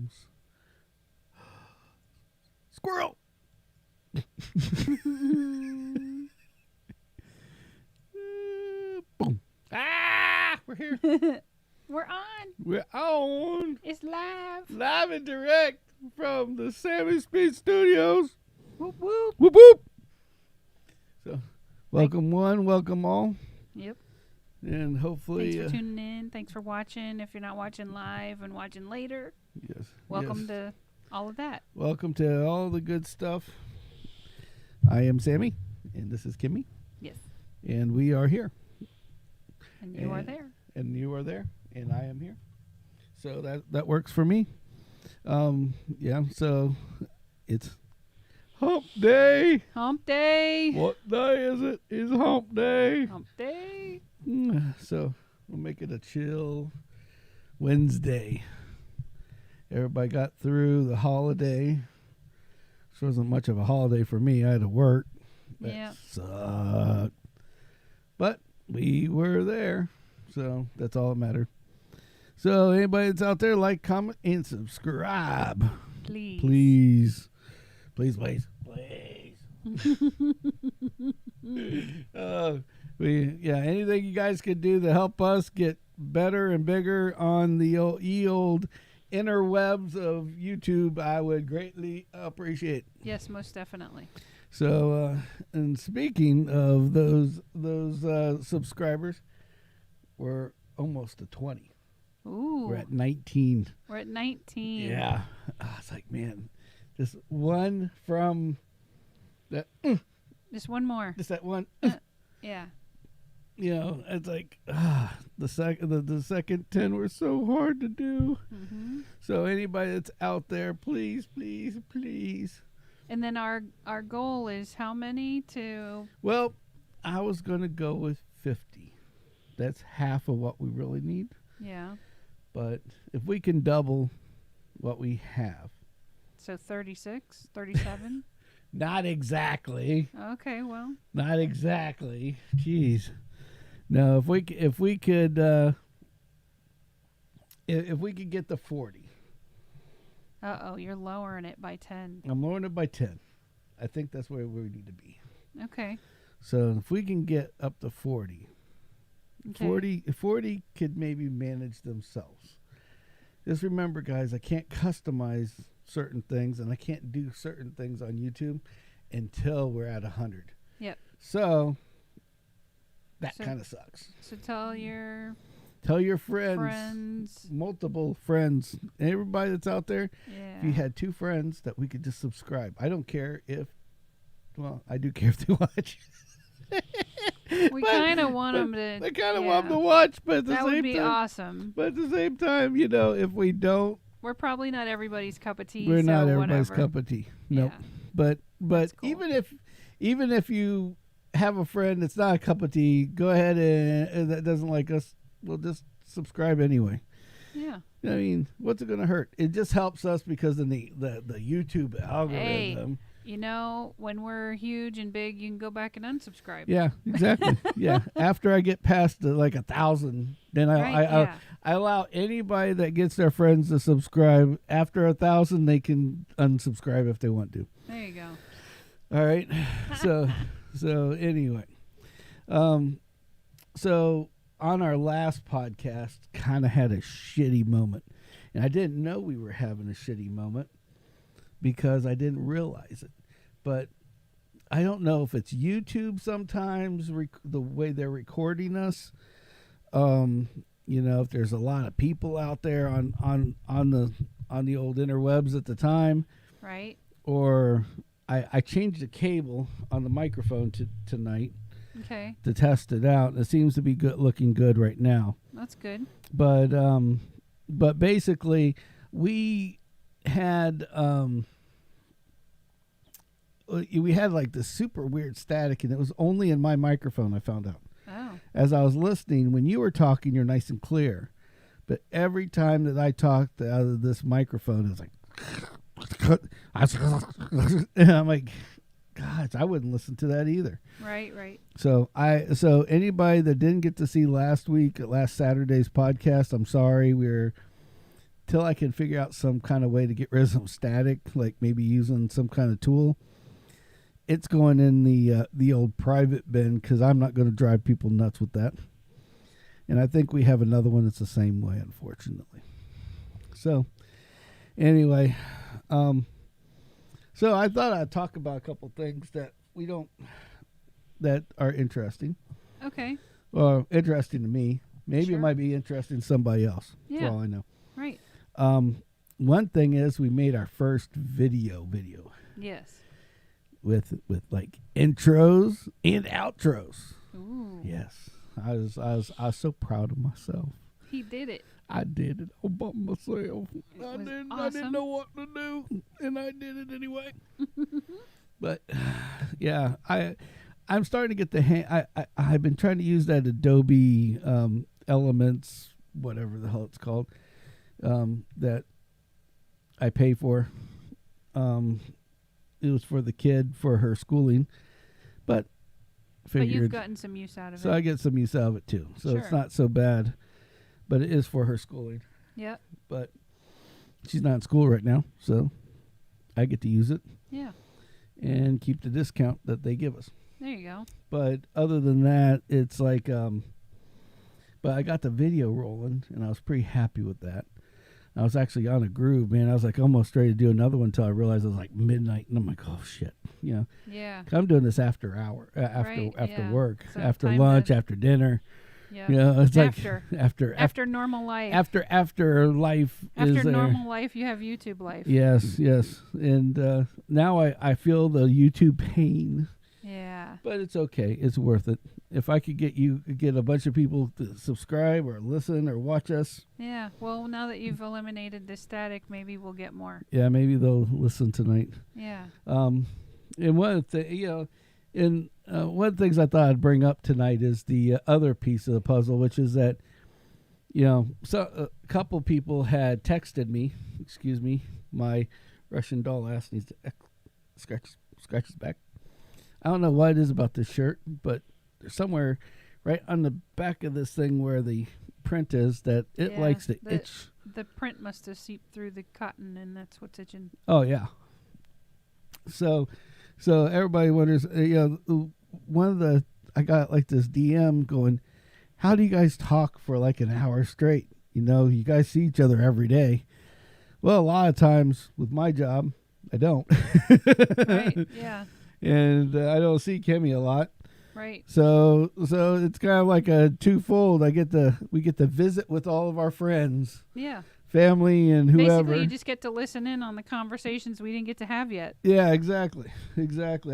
Almost. Squirrel. Boom. Ah, we're here. We're on. We're on. It's live. Live and direct from the Sammy Speed Studios. Whoop whoop. Whoop whoop. So, welcome one, welcome all. Yep. And hopefully... Thanks for tuning in. Thanks for watching. If you're not watching live and watching later, yes. welcome to all of that. Welcome to all the good stuff. I am Sammy, and this is Kimmy. Yes. And we are here. And you are there. And you are there, and I am here. So that works for me. Yeah, so it's hump day. Hump day. What day is it? It's hump day. Hump day. So we'll make it a chill Wednesday. Everybody got through the holiday. This wasn't much of a holiday for me. I had to work. That sucked. But we were there. So that's all that mattered. So anybody that's out there, like, comment, and subscribe. Please. Please. Please, please. Please. Anything you guys could do to help us get better and bigger on the old interwebs of YouTube, I would greatly appreciate. Yes, most definitely. So, and speaking of those subscribers, we're almost to 20. Ooh. We're at 19. We're at 19. Yeah. It's like, man, just one from that. Just one more. Just that one. Yeah. You know, it's like the second 10 were so hard to do. Mm-hmm. So anybody that's out there, please, please, please. And then our goal is how many to? Well, I was going to go with 50. That's half of what we really need. Yeah. But if we can double what we have. So 36, 37? Not exactly. Okay, well. Not exactly. Jeez. No, if we could get the 40. Uh-oh, you're lowering it by 10. I'm lowering it by 10. I think that's where we need to be. Okay. So if we can get up to 40, Okay. 40 could maybe manage themselves. Just remember, guys, I can't customize certain things, and I can't do certain things on YouTube until we're at 100. Yep. So that kind of sucks. So tell your friends, multiple friends, everybody that's out there. Yeah. If you had 2 friends that we could just subscribe. I don't care if, well, I do care if they watch. We kind of want them to. I kind of want them to watch, but at the that same would be time, awesome. But at the same time, you know, if we don't, we're probably not everybody's cup of tea. we're not so everybody's whatever. cup of tea. Nope. Yeah. But cool. even if you have a friend that's not a cup of tea, go ahead and that doesn't like us, we'll just subscribe anyway. Yeah. I mean, what's it going to hurt? It just helps us because of the YouTube algorithm. Hey, you know, when we're huge and big, you can go back and unsubscribe. Yeah, exactly. Yeah. After I get past 1,000, then I allow anybody that gets their friends to subscribe. After 1,000, they can unsubscribe if they want to. There you go. All right. So anyway, so on our last podcast, kind of had a shitty moment, and I didn't know we were having a shitty moment because I didn't realize it. But I don't know if it's YouTube sometimes the way they're recording us. You know, if there's a lot of people out there on the old interwebs at the time, right? Or I changed the cable on the microphone tonight. Okay. To test it out. It seems to be looking good right now. That's good. But basically we had like this super weird static, and it was only in my microphone, I found out. Oh. As I was listening, when you were talking, you're nice and clear. But every time that I talked out of this microphone, it was like and I'm like, God, I wouldn't listen to that either. Right. So anybody that didn't get to see last Saturday's podcast, I'm sorry. We're till I can figure out some kind of way to get rid of some static, like maybe using some kind of tool, it's going in the old private bin because I'm not going to drive people nuts with that. And I think we have another one that's the same way, unfortunately. So, anyway, so I thought I'd talk about a couple things that that are interesting. Okay. Well, interesting to me. Maybe Sure. it might be interesting to somebody else. Yeah. For all I know. Right. One thing is we made our first video Yes. with like intros and outros. Ooh. Yes, I was so proud of myself. He did it. I did it all by myself. It I was didn't awesome. know what to do, and I did it anyway. But yeah, I'm starting to get the hang. I've been trying to use that Adobe Elements, whatever the hell it's called, that I pay for. It was for the kid for her schooling, but But you've figured gotten some use out of so it. I get some use out of it too. So it's Sure. not so bad, but it is for her schooling. Yep. But she's not in school right now, so I get to use it Yeah. and keep the discount that they give us. There you go. But other than that, it's like, but I got the video rolling, and I was pretty happy with that. I was actually on a groove, man. I was like almost ready to do another one until I realized it was like midnight, and I'm like, oh shit, you know. Yeah. 'Cause I'm doing this after Right, yeah. work, So after time lunch, to- after dinner. Yeah. You know, it's After. like after Normal life. after life After is there. normal life, you have YouTube life. Yes, and now I feel the YouTube pain. Yeah. But it's okay. It's worth it. If I could get a bunch of people to subscribe or listen or watch us, Yeah. Well, now that you've eliminated the static, maybe we'll get more. yeah, maybe they'll listen tonight. Yeah. And one of the one of the things I thought I'd bring up tonight is the other piece of the puzzle, which is that so a couple people had texted me. Excuse me, my Russian doll ass needs to scratch his back. I don't know what it is about this shirt, but there's somewhere right on the back of this thing where the print is that it Yeah, likes to itch. The print must have seeped through the cotton, and that's what's itching. Oh yeah. So everybody wonders. I got like this DM going, how do you guys talk for like an hour straight? You guys see each other every day. Well, a lot of times with my job, I don't. Right. Yeah. And I don't see Kimmy a lot. Right. So it's kind of like a twofold. We get to visit with all of our friends, Yeah. family, and whoever. Basically, you just get to listen in on the conversations we didn't get to have yet. Yeah, exactly. I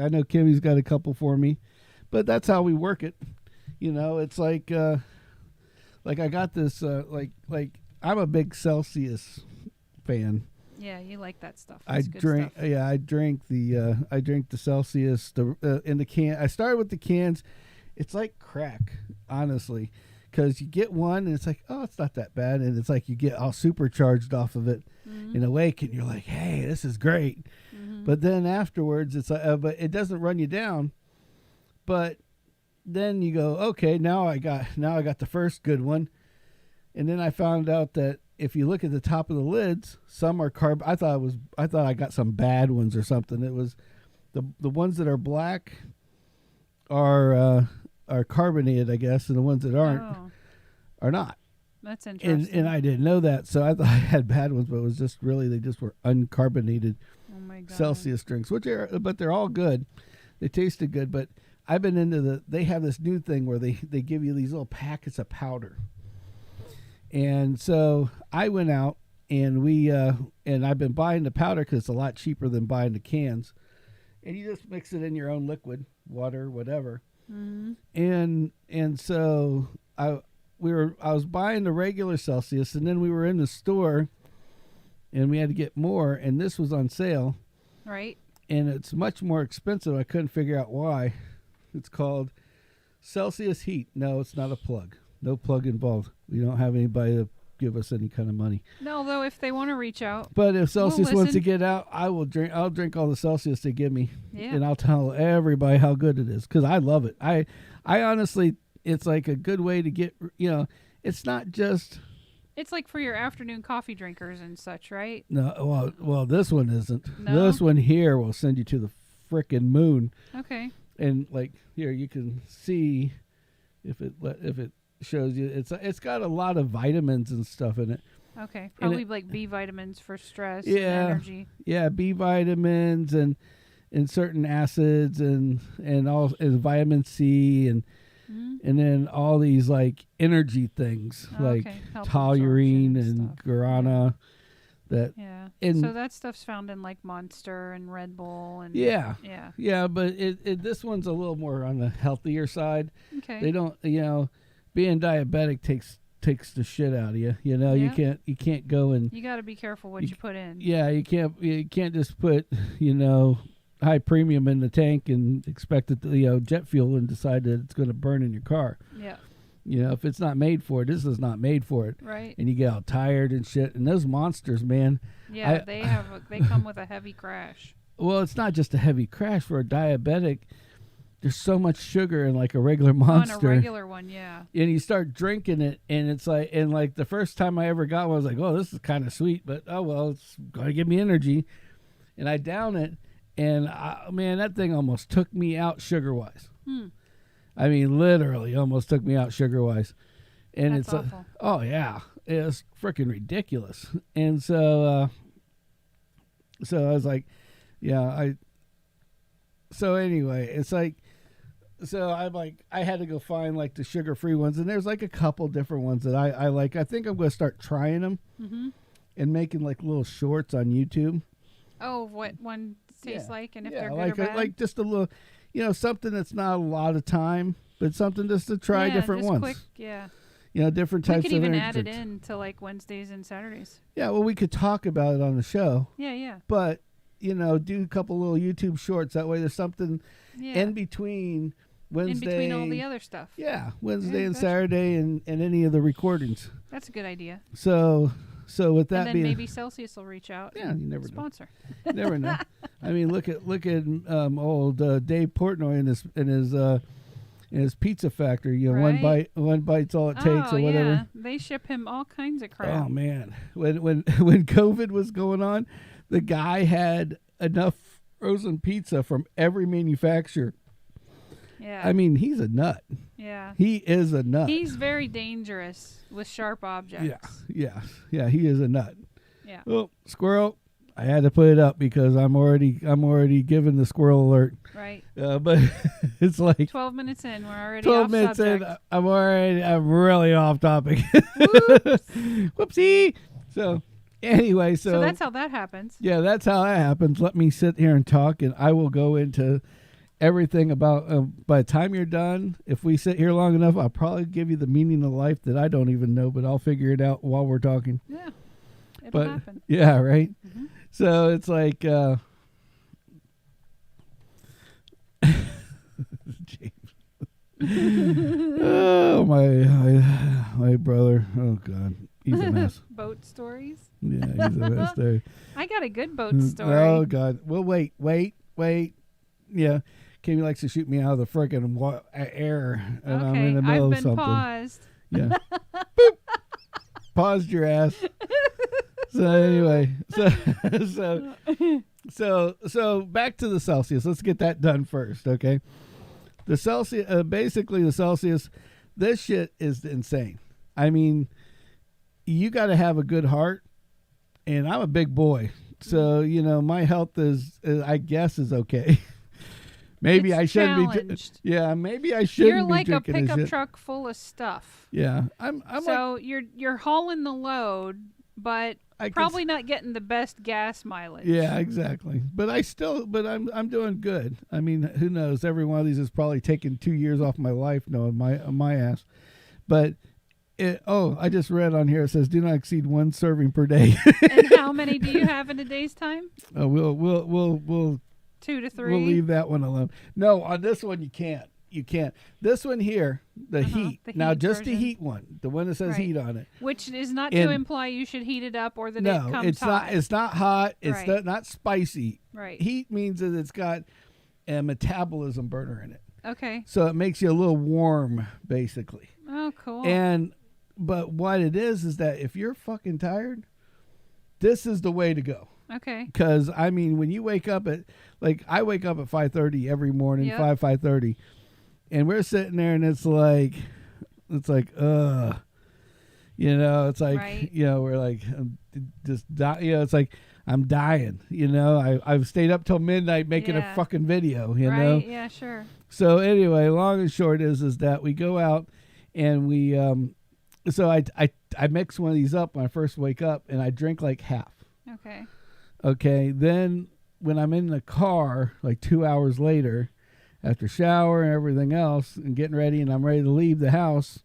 know Kimmy's got a couple for me, but that's how we work it. It's like I got this like I'm a big Celsius fan. Yeah, you like that stuff. I That's good drink. stuff. Yeah, I drink the Celsius in the can. I started with the cans. It's like crack, honestly, because you get one and it's like, oh, it's not that bad, and it's like you get all supercharged off of it in a wake, and you're like, hey, this is great. But then afterwards, it's like, but it doesn't run you down. But then you go, okay, now I got the first good one, and then I found out that if you look at the top of the lids, some are carb. I thought I got some bad ones or something. It was the ones that are black are carbonated, I guess, and the ones that aren't are not. That's interesting. And I didn't know that, so I thought I had bad ones, but it was just really they just were uncarbonated Oh my God. Celsius drinks, but they're all good. They tasted good, but I've been into they have this new thing where they give you these little packets of powder. And so I went out and and I've been buying the powder because it's a lot cheaper than buying the cans. And you just mix it in your own liquid, water, whatever. And so I was buying the regular Celsius, and then we were in the store, and we had to get more, and this was on sale. Right. And it's much more expensive. I couldn't figure out why. It's called Celsius Heat. No, it's not a plug. No plug involved. We don't have anybody to give us any kind of money. No, though, if they want to reach out. But if Celsius wants to listen. get out, I'll drink all the Celsius they give me. Yeah. And I'll tell everybody how good it is because I love it. I honestly, it's like a good way to get, it's not just It's like for your afternoon coffee drinkers and such, right? No, well, this one isn't. No? This one here will send you to the frickin' moon. Okay. And like here, you can see if it shows you. It's got a lot of vitamins and stuff in it. Okay. Probably like B vitamins for stress and Yeah. energy. Yeah, B vitamins and certain acids and vitamin C and then all these like energy things like Okay. Help toluene absorption and stuff. guarana. That Yeah. and So that stuff's found in like Monster and Red Bull and yeah, Yeah. but this one's a little more on the healthier side. Okay. They don't, being diabetic takes the shit out of you. You can't go and You got to be careful what you put in. yeah, you can't just put high premium in the tank and expect it to, jet fuel and decide that it's going to burn in your car. Yeah. If it's not made for it, this is not made for it. Right. And you get all tired and shit. And those monsters, man. Yeah, they come with a heavy crash. Well, it's not just a heavy crash for a diabetic. There's so much sugar in like a regular Monster. On a regular one, yeah. And you start drinking it, and it's like the first time I ever got one, I was like, oh, this is kind of sweet, but oh well, it's going to give me energy. And I down it, and man, that thing almost took me out sugar-wise. I mean, literally almost took me out sugar-wise. And That's it's awful. oh yeah, it's freaking ridiculous. And so I was like, yeah, so anyway, it's like, so I'm like, I had to go find like the sugar-free ones, and there's like a couple different ones that I like. I think I'm going to start trying them and making like little shorts on YouTube. Oh, what one tastes like and if they're good like or bad? like just a little, something that's not a lot of time, but something just to try different just ones. Quick, yeah. Different types of We could even energy add it drinks. in to like Wednesdays and Saturdays. Yeah, well, we could talk about it on the show. Yeah. But, do a couple little YouTube shorts. That way there's something Yeah. in between Wednesday. In between all the other stuff. Yeah, Wednesday and gotcha. Saturday and any of the recordings. That's a good idea. So with that And then being... maybe Celsius will reach out. Yeah, you never know. Sponsor. You never know. I mean, look at old Dave Portnoy in his pizza factory. Right. one bite's all it takes, or whatever. Yeah. They ship him all kinds of crap. Oh man, when COVID was going on, the guy had enough frozen pizza from every manufacturer. Yeah. I mean, he's a nut. Yeah. He is a nut. He's very dangerous with sharp objects. Yeah. He is a nut. Yeah. Oh, squirrel! I had to put it up because I'm already giving the squirrel alert. Right. But it's like 12 minutes in, we're already 12 off minutes subject. in. I'm really off topic. Whoopsie. So anyway, So that's how that happens. yeah, that's how that happens. Let me sit here and talk, and I will go into everything about. By the time you're done, if we sit here long enough, I'll probably give you the meaning of life that I don't even know, but I'll figure it out while we're talking. Yeah. It'll But happen. yeah, right. Mhm. So it's like. James. Oh my brother. Oh God, he's a mess. Boat stories? Yeah, he's a mess there. I got a good boat story. Oh God. Well, wait. Yeah, Kimmy likes to shoot me out of the freaking air, and I'm in the middle I've of been something. paused. Yeah. Boop. Paused your ass. So anyway, so back to the Celsius. Let's get that done first, okay? The Celsius, basically the Celsius, this shit is insane. I mean, you got to have a good heart, and I'm a big boy, so my health is I guess is okay. Maybe It's I shouldn't challenged. be. Yeah, maybe I shouldn't You're be like a drinking this pickup shit. truck full of stuff. Yeah, I'm So like, you're hauling the load, but I probably not getting the best gas mileage. Yeah, exactly. But I'm doing good. I mean, who knows? Every one of these is probably taking 2 years off my life, knowing my ass. But I just read on here, it says do not exceed 1 serving per day. And how many do you have in a day's time? We'll 2 to 3. we'll leave that one alone. No, on this one you can't. You can't. This one here, the heat. the Now heat just the version. heat one, the one that says Right. heat on it. Which is not And- to imply you should heat it up or that it No, comes it's hot. not. It's not hot. It's Right. not spicy. Right. Heat means that it's got a metabolism burner in it. Okay. So it makes you a little warm, basically. Oh, cool. And but what it is that if you're fucking tired, this is the way to go. Okay. Because I mean, when you wake up at I wake up at 5:30 every morning, Yep. 5:30, and we're sitting there, and it's like, it's like right. We're like it's like I'm dying. I've stayed up till midnight making a fucking video. Right. Yeah. Sure. So anyway, long and short is that we go out and we so I mix one of these up when I first wake up, and I drink like half. Okay. Then when I'm in the car, like 2 hours later, after shower and everything else and getting ready, and I'm ready to leave the house,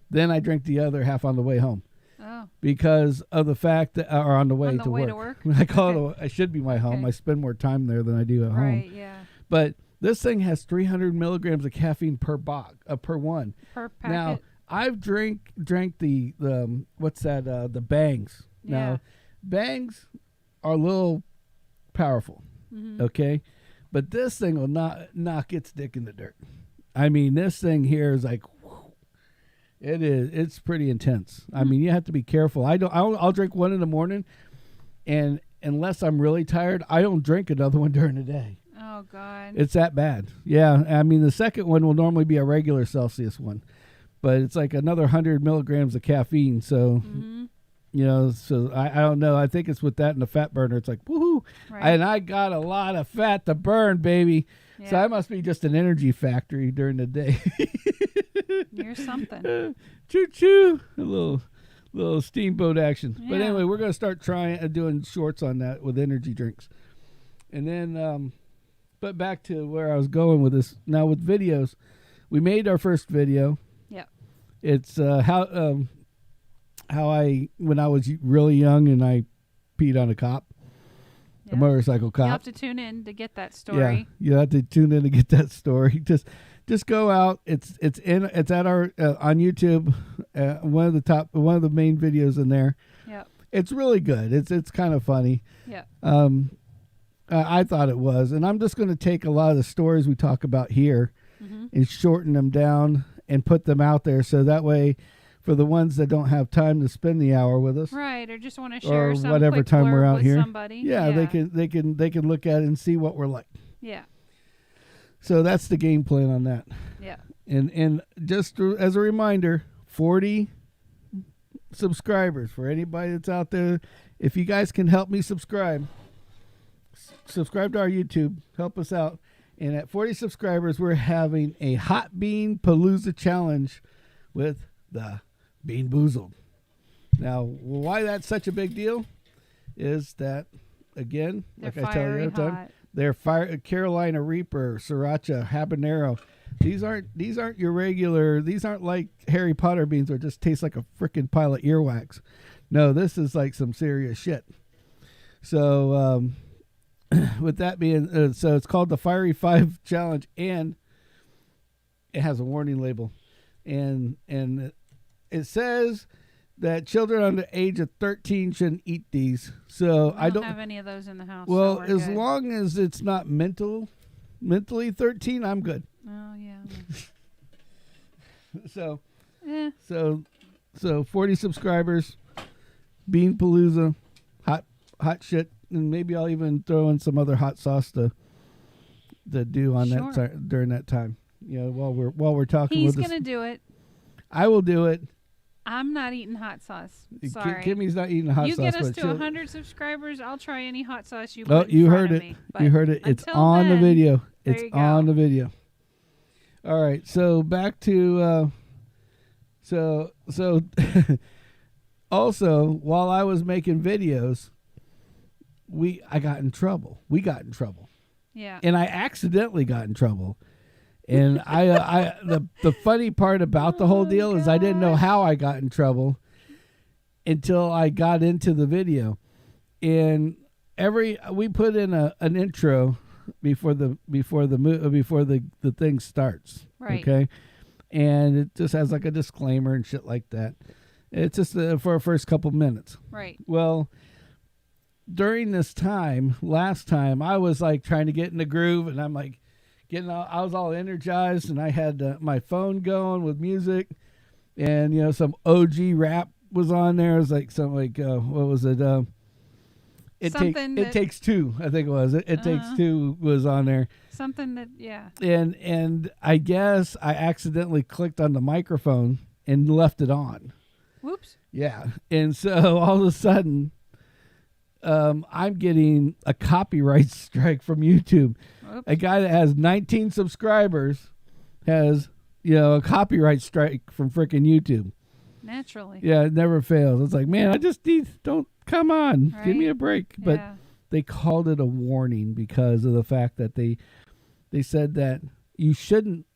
then I drink the other half on the way home. Oh. Because of the fact that, or on the way to work. I call it. I should be my home. I spend more time there than I do at home. Right. Yeah. But this thing has 300 milligrams of caffeine per one. Per packet. Now I've drank the what's that? The Bangs. Yeah. Now Bangs are a little powerful. Mm-hmm. Okay, but this thing will not knock its dick in the dirt. I mean, this thing here is like, whew, it's pretty intense. I mean, you have to be careful. I'll drink one in the morning, and unless I'm really tired, I don't drink another one during the day. Oh God. It's that bad. Yeah, I mean, the second one will normally be a regular Celsius one, but it's like another 100 milligrams of caffeine. So. Mm-hmm. So I don't know. I think it's with that and the fat burner. It's like, woohoo. Right. And I got a lot of fat to burn, baby. Yeah. So I must be just an energy factory during the day. You're something. Choo-choo. A little steamboat action. Yeah. But anyway, we're going to start doing shorts on that with energy drinks. And then, but back to where I was going with this. Now with videos, we made our first video. Yeah. It's how when I was really young and I peed on a cop, a motorcycle cop. You have to tune in to get that story. Yeah, you have to tune in to get that story. Just go out. It's at our on YouTube. One of the main videos in there. Yeah. It's really good. It's kind of funny. Yeah. I thought it was, and I'm just going to take a lot of the stories we talk about here and shorten them down and put them out there, so that way, for the ones that don't have time to spend the hour with us, right, or just want to share or some whatever quick time we're blurb out with here, somebody. yeah, they can look at it and see what we're like. Yeah. So that's the game plan on that. Yeah. And just as a reminder, 40 subscribers for anybody that's out there. If you guys can help me subscribe to our YouTube, help us out. And at 40 subscribers, we're having a Hot Bean Palooza challenge with the Bean Boozled. Now, why that's such a big deal is that, again, like I tell you all the time, they're Carolina Reaper, Sriracha, Habanero. These aren't your regular. These aren't like Harry Potter beans or just taste like a freaking pile of earwax. No, this is like some serious shit. So, with that being, so it's called the Fiery 5 Challenge, and it has a warning label, and it says that children under the age of 13 shouldn't eat these. So I don't have any of those in the house. Well, so as good. long as it's not mentally 13, I'm good. Oh yeah. So 40 subscribers, Bean Palooza, hot shit, and maybe I'll even throw in some other hot sauce to do on that during that time. While we're talking. He's gonna do it. I will do it. I'm not eating hot sauce. Sorry. Kimmy's not eating hot sauce. You get us to 100 subscribers, I'll try any hot sauce you put Oh, you in heard front it. of me. You heard it. It's on the video. It's on the video. All right. So back to so also, while I was making videos, I got in trouble. We got in trouble. Yeah. And I accidentally got in trouble. And the funny part about the whole deal is I didn't know how I got in trouble until I got into the video. And we put in an intro before the thing starts. Right. Okay. And it just has like a disclaimer and shit like that. It's just for our first couple minutes. Right. Well, during this time, last time, I was like trying to get in the groove, and I'm like I was all energized, and I had my phone going with music, and some OG rap was on there. It was like some what was it? It takes two. I think it was. It takes two was on there. Something that yeah. And I guess I accidentally clicked on the microphone and left it on. Whoops. Yeah, and so all of a sudden, I'm getting a copyright strike from YouTube. Oops. A guy that has 19 subscribers has, a copyright strike from frickin' YouTube. Naturally. Yeah, it never fails. It's like, man, I just don't, come on, right? give me a break. But they called it a warning because of the fact that they said that you shouldn't.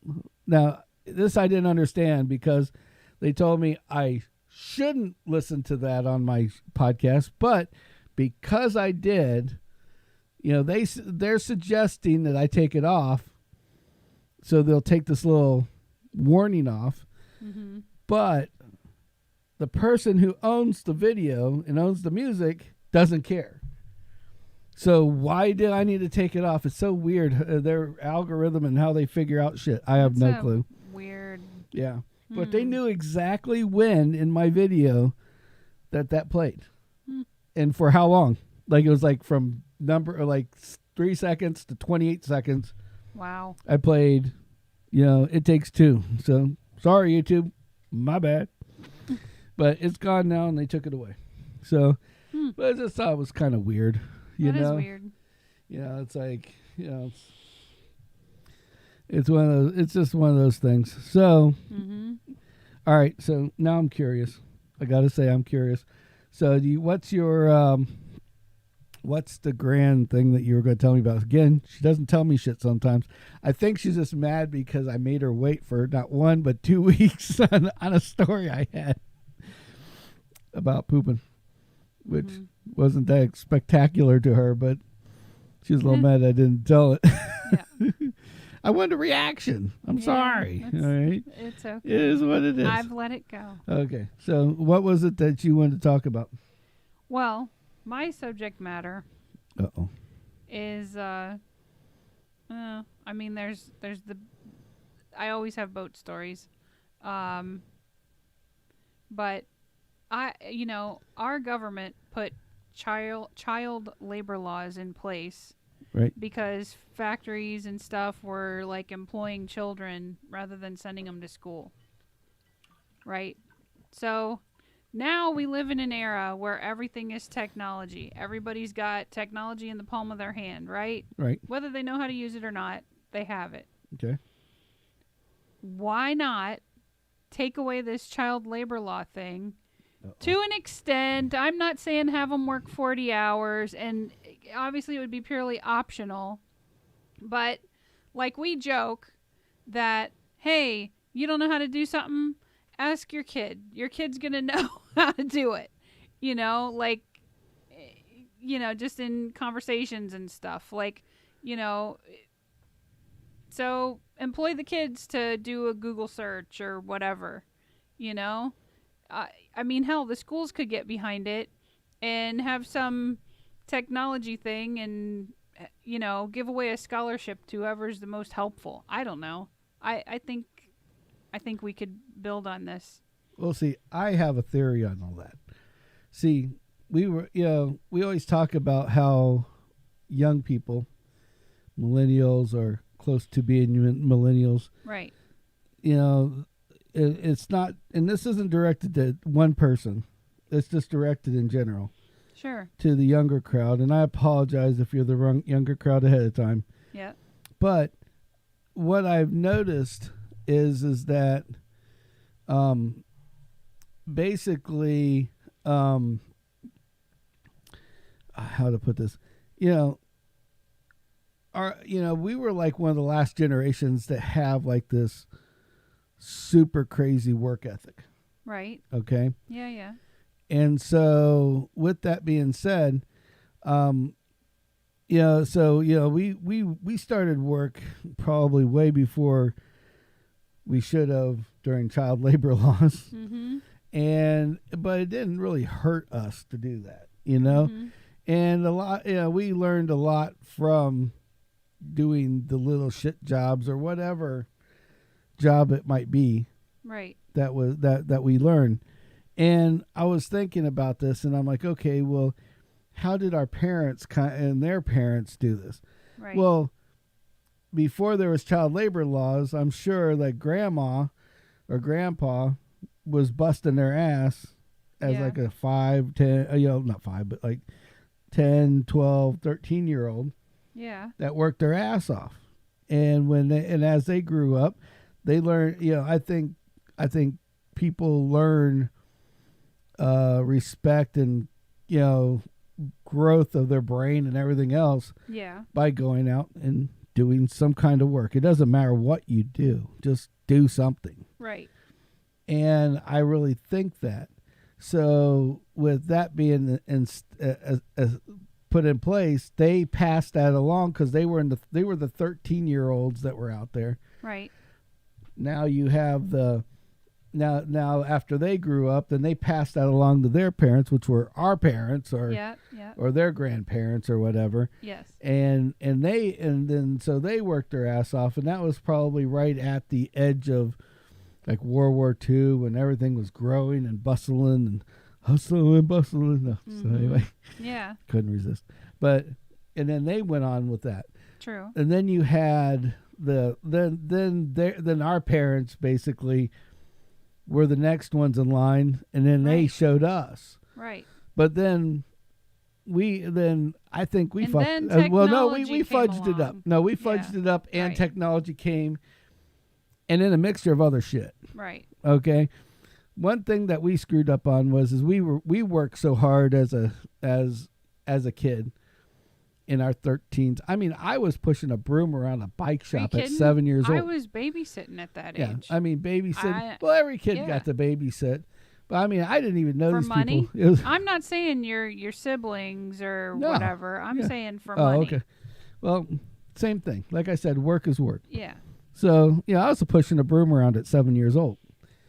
Now, this I didn't understand because they told me I shouldn't listen to that on my podcast, but because I did, they're suggesting that I take it off, so they'll take this little warning off. Mm-hmm. But the person who owns the video and owns the music doesn't care. So why do I need to take it off? It's so weird. Their algorithm and how they figure out shit. I have no clue. Weird. Yeah. But they knew exactly when in my video that played. And for how long? Like it was like from 3 seconds to 28 seconds. Wow. I played, It Takes Two. So sorry, YouTube. My bad. But it's gone now and they took it away. So, but I just thought it was kind of weird. That is weird. It's like, it's one of those, it's just one of those things. So, all right. So now I'm curious. I got to say, I'm curious. So what's your, what's the grand thing that you were going to tell me about? Again, she doesn't tell me shit sometimes. I think she's just mad because I made her wait for not 1, but 2 weeks on a story I had about pooping, which wasn't that spectacular to her, but she was a little mad I didn't tell it. Yeah. I wanted a reaction. I'm sorry. All right. It's okay. It is what it is. I've let it go. Okay. So what was it that you wanted to talk about? Well, my subject matter is there's the I always have boat stories. But our government put child labor laws in place, right? Because factories and stuff were like employing children rather than sending them to school, right? So now we live in an era where everything is technology. Everybody's got technology in the palm of their hand, right? Right. Whether they know how to use it or not, they have it. Okay. Why not take away this child labor law thing? To an extent, I'm not saying have them work 40 hours, and obviously it would be purely optional. But like we joke that, hey, you don't know how to do something? Ask your kid. Your kid's going to know how to do it. Just in conversations and stuff. So employ the kids to do a Google search or whatever, hell, the schools could get behind it and have some technology thing and, give away a scholarship to whoever's the most helpful. I don't know. I think we could build on this. Well, see, I have a theory on all that. See, we always talk about how young people, millennials, or close to being millennials, right? It's not, and this isn't directed to one person. It's just directed in general. Sure. To the younger crowd, and I apologize if you're the wrong younger crowd ahead of time. Yeah. But what I've noticed is that, basically, how to put this, we were like one of the last generations that have like this super crazy work ethic. Right. Okay. Yeah. And so with that being said, we started work probably way before we should have during child labor laws. Mm-hmm. But it didn't really hurt us to do that, Mm-hmm. And a lot, we learned a lot from doing the little shit jobs or whatever job it might be. Right. that we learned. And I was thinking about this, and I'm like, okay, well, how did our parents and their parents do this? Right. Well, before there was child labor laws, I'm sure that grandma or grandpa was busting their ass as like a 5, 10, not 5, but like 10, 12, 13-year-old. Yeah. That worked their ass off. And as they grew up, they learned, I think people learn respect and, growth of their brain and everything else by going out and doing some kind of work. It doesn't matter what you do, just do something. Right. And I really think that. So with that being put in place, they passed that along because they were the 13-year-olds that were out there. Right. Now you have now after they grew up, then they passed that along to their parents, which were our parents or their grandparents or whatever. Yes. And then so they worked their ass off, and that was probably right at the edge of like World War II when everything was growing and bustling and hustling and bustling. No. So anyway, couldn't resist. And then they went on with that. True. And then you had then our parents basically were the next ones in line, and then they showed us. Right. But then I think we fucked. We fudged it up. No, we fudged it up, and technology came, and then a mixture of other shit. Right. Okay. One thing that we screwed up on was we worked so hard as a kid in our 13s. I mean, I was pushing a broom around a bike shop at 7 years old. I was babysitting at that age. I mean, babysitting. Well, every kid got to babysit. But I mean, I didn't even know for these money? people. I'm not saying your siblings or whatever. I'm saying for money. Okay. Well, same thing. Like I said, work is work. Yeah. So, I was pushing a broom around at 7 years old.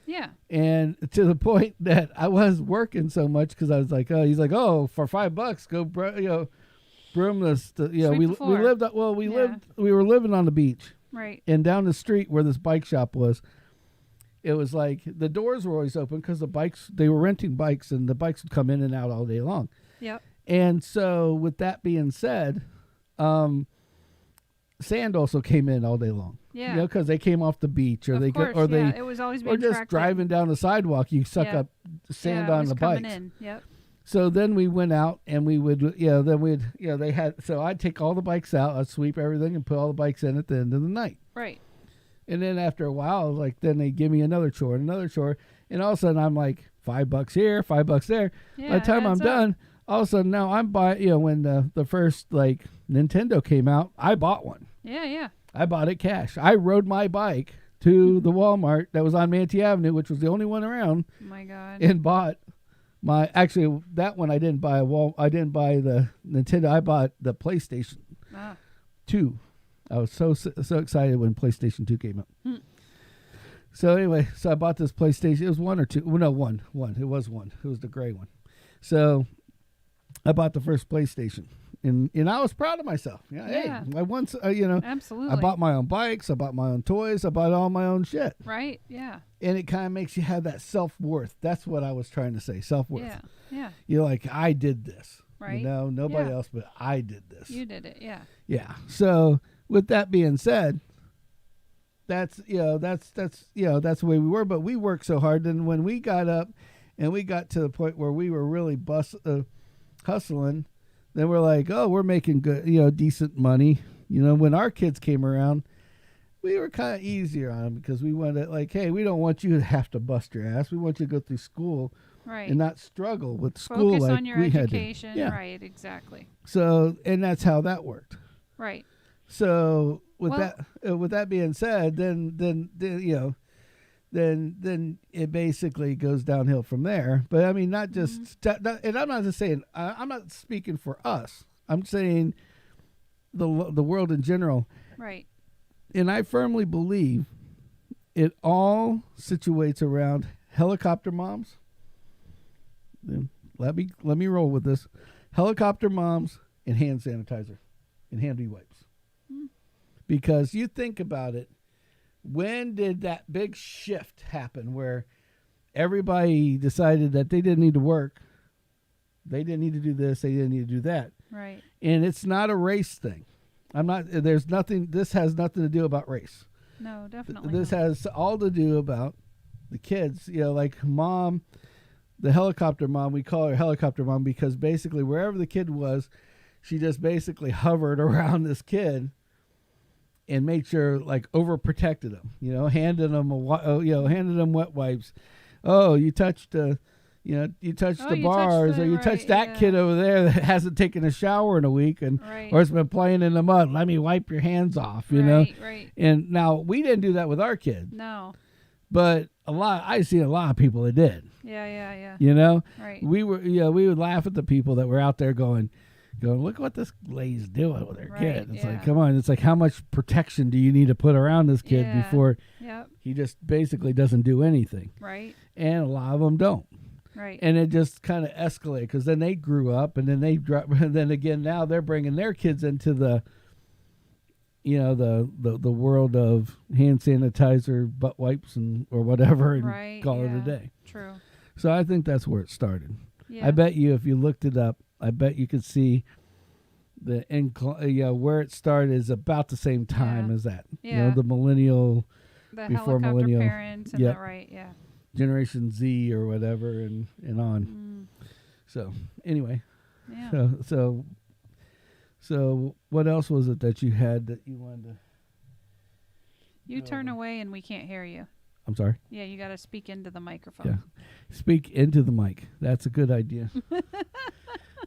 Yeah. And to the point that I was working so much because I was like, he's like, for $5, go, broom this. We were living on the beach. Right. And down the street where this bike shop was, it was like the doors were always open because they were renting bikes, and the bikes would come in and out all day long. Yep. And so with that being said, sand also came in all day long. Yeah. Because they came off the beach, or it was always being just tracked driving down the sidewalk. You suck up sand on the bikes. In. Yep. So then we went out and we would, they had. So I'd take all the bikes out, I'd sweep everything, and put all the bikes in at the end of the night. Right. And then after a while, then they give me another chore, and all of a sudden I'm like $5 here, $5 there. Yeah, By the time I'm done, all of a sudden now I'm buying. When the first like Nintendo came out, I bought one. Yeah, yeah. I bought it cash. I rode my bike to the Walmart that was on Manatee Avenue, which was the only one around. Oh my God. And bought that one. I didn't buy I didn't buy the Nintendo. I bought the PlayStation 2. I was so excited when PlayStation 2 came out. So anyway, I bought this PlayStation. It was one or two. Well, no, one. It was one. It was the gray one. So I bought the first PlayStation. And I was proud of myself. Hey, I once, absolutely. I bought my own bikes. I bought my own toys. I bought all my own shit. Right. Yeah. And it kind of makes you have that self-worth. That's what I was trying to say. Self-worth. Yeah. Yeah. You're like, I did this. Right. Nobody else, but I did this. You did it. Yeah. Yeah. So with that being said, that's the way we were. But we worked so hard. And when we got up and we got to the point where we were really hustling, then we're like, we're making good, decent money. When our kids came around, we were kind of easier on them because we wanted, like, hey, we don't want you to have to bust your ass. We want you to go through school, right, and not struggle with school. Focus like on your we education. had to. Yeah. Right, exactly. So, and that's how that worked. Right. So with that being said, then it basically goes downhill from there. But I mean, not just, and I'm not just saying, I'm not speaking for us. I'm saying the world in general. Right. And I firmly believe it all situates around helicopter moms. Let me roll with this. Helicopter moms and hand sanitizer and handy wipes. Because you think about it, when did that big shift happen where everybody decided that they didn't need to work. They didn't need to do this. They didn't need to do that. Right. And it's not a race thing. There's nothing. This has nothing to do about race. No, definitely. This not. has all to do about the kids. Like mom, the helicopter mom. We call her helicopter mom because basically wherever the kid was, she just basically hovered around this kid and made sure, like, overprotected him. Handed them handed them wet wipes. Oh, you touched you touched the bars, or you touched that kid over there that hasn't taken a shower in a week, or has been playing in the mud. Let me wipe your hands off, know. Right. And now we didn't do that with our kid. No. But I've seen a lot of people that did. Yeah. Right. We would laugh at the people that were out there going, look what this lady's doing with her kid. It's like, come on. It's like, how much protection do you need to put around this kid before he just basically doesn't do anything? Right. And a lot of them don't. Right. And it just kind of escalated because then they grew up, and then they dropped, and then again now they're bringing their kids into the world of hand sanitizer, butt wipes, or whatever, and call it a day. True. So I think that's where it started. Yeah. I bet you if you looked it up, I bet you could see where it started is about the same time as that. Yeah. The millennial, the before helicopter millennial parents and yeah. Generation Z or whatever, and on. So anyway, so what else was it that you had that you wanted to? You turn away and we can't hear you. I'm sorry. Yeah, you got to speak into the microphone. Yeah, speak into the mic. That's a good idea.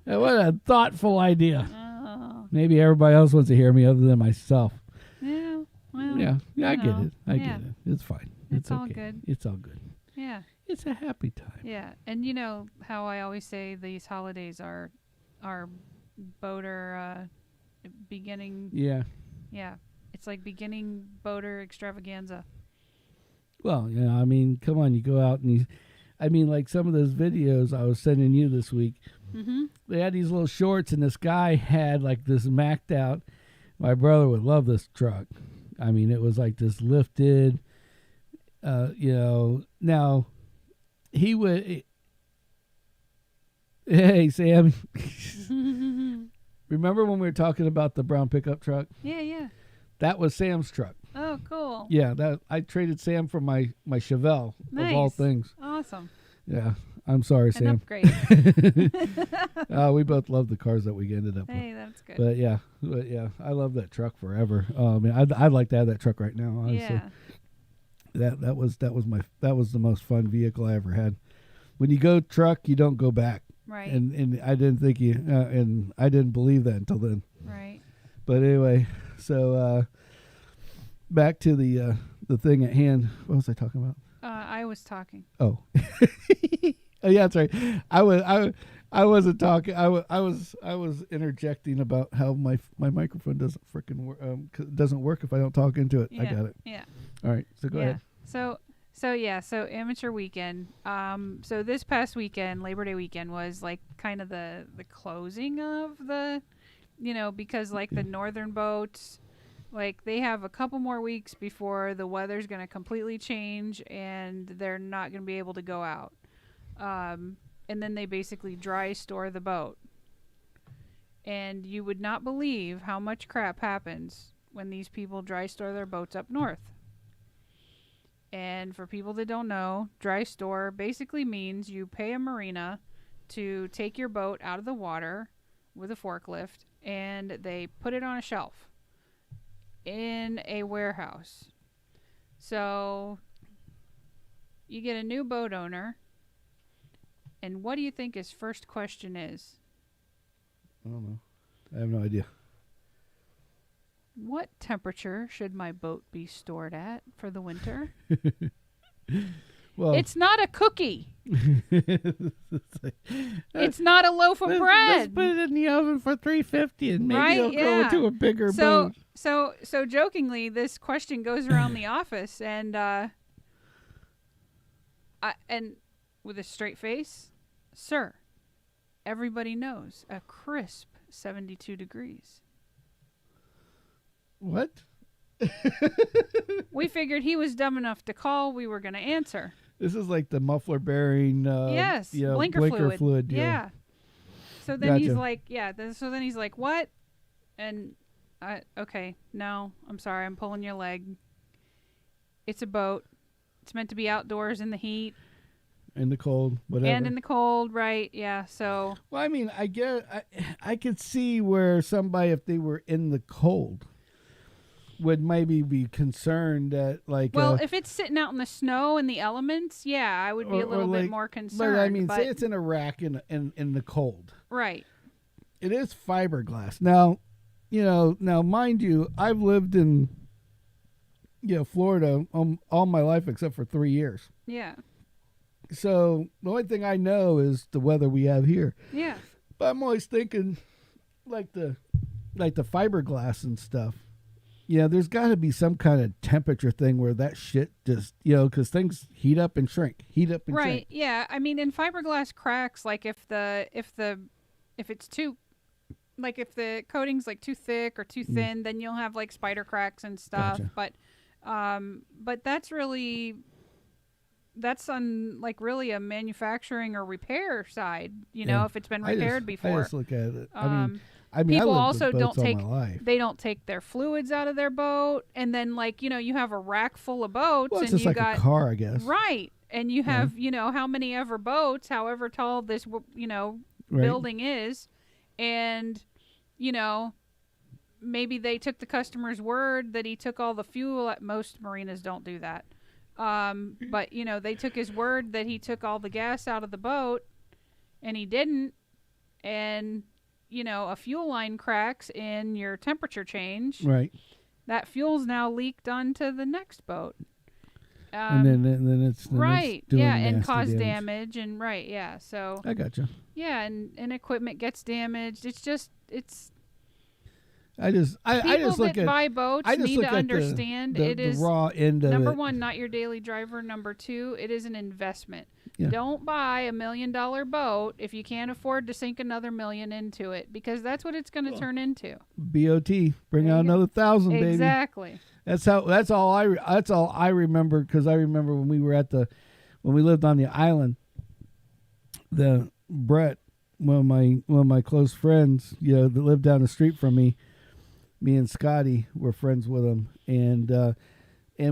What a thoughtful idea. Oh. Maybe everybody else wants to hear me other than myself. Yeah. Well. Yeah. I get it. I get it. It's fine. It's all okay. good. It's all good. Yeah. It's a happy time. Yeah, and you know how I always say these holidays are boater beginning. Yeah. Yeah, it's like beginning boater extravaganza. Well, I mean, come on, you go out and like some of those videos I was sending you this week. Mm-hmm. They had these little shorts, and this guy had like this macked out. My brother would love this truck. I mean, it was like this lifted. Now he would. Hey, Sam. Remember when we were talking about the brown pickup truck? Yeah. That was Sam's truck. Oh, cool. Yeah, I traded Sam for my Chevelle, nice. of all things. Awesome. Yeah, I'm sorry, An Sam. upgrade. We both love the cars that we ended up with. Hey, that's good. But yeah, I love that truck forever. I mean, I'd like to have that truck right now. Honestly. Yeah. That was the most fun vehicle I ever had. When you go truck, you don't go back. Right. And I didn't think and I didn't believe that until then. Right. But anyway, so back to the thing at hand. What was I talking about? I was talking. Oh. Oh yeah, that's right. I wasn't talking. I was interjecting about how my microphone doesn't work if I don't talk into it. Yeah. I got it. Yeah. All right. So go ahead. So amateur weekend. So this past weekend, Labor Day weekend, was like kind of the closing of the, because like the northern boats, like they have a couple more weeks before the weather's going to completely change and they're not going to be able to go out. And then they basically dry store the boat. And you would not believe how much crap happens when these people dry store their boats up north. And for people that don't know, dry store basically means you pay a marina to take your boat out of the water with a forklift, and they put it on a shelf in a warehouse. So you get a new boat owner, and what do you think his first question is? I don't know. I have no idea. What temperature should my boat be stored at for the winter? Well, it's not a cookie. It's not a loaf of bread. Let's put it in the oven for 350 and maybe it'll go into a bigger boat. So jokingly, this question goes around the office, and and with a straight face, sir, everybody knows a crisp 72 degrees. What? We figured he was dumb enough to call. We were going to answer. This is like the muffler bearing. Yes, you know, blinker fluid deal. Yeah. So then he's Gotcha. like, so then he's like, what? And okay, no, I'm sorry, I'm pulling your leg. It's a boat. It's meant to be outdoors in the heat. In the cold, whatever. And in the cold, right? Yeah. So. Well, I mean, I could see where somebody, if they were in the cold, would maybe be concerned that, like. Well, if it's sitting out in the snow and the elements, yeah, I would be a little bit more concerned. But I mean, say it's in a rack in the cold. Right. It is fiberglass. Now, now mind you, I've lived in, Florida all my life except for 3 years. Yeah. So the only thing I know is the weather we have here. Yeah. But I'm always thinking, like the fiberglass and stuff. There's got to be some kind of temperature thing where that shit just, because things heat up and shrink, shrink. Right. Yeah. I mean, in fiberglass cracks, like if it's too, like if the coating's like too thick or too thin, then you'll have like spider cracks and stuff. Gotcha. But that's on like really a manufacturing or repair side, if it's been repaired before. I just look at it. People I also don't take they don't take their fluids out of their boat, and then like you have a rack full of boats, well, it's and just you like got a car, I guess. right, and you have how many ever boats, however tall this building is, and maybe they took the customer's word that he took all the fuel. Most marinas don't do that. But they took his word that he took all the gas out of the boat, and he didn't. And, a fuel line cracks in your temperature change. Right. That fuel's now leaked onto the next boat. And then it's right. Doing and cause damage. And right. Yeah. So I gotcha. Yeah. And equipment gets damaged. I just look at buy boats need to understand the it is raw end of number it. one, not your daily driver. Number two, it is an investment. Yeah. Don't buy $1 million boat if you can't afford to sink another $1 million into it, because that's what it's going to turn into. BOT, bring out another 1,000, baby. Exactly. That's all I remember, because I remember when we lived on the island, Brett, one of my close friends, that lived down the street from me. Me and Scotty were friends with him, and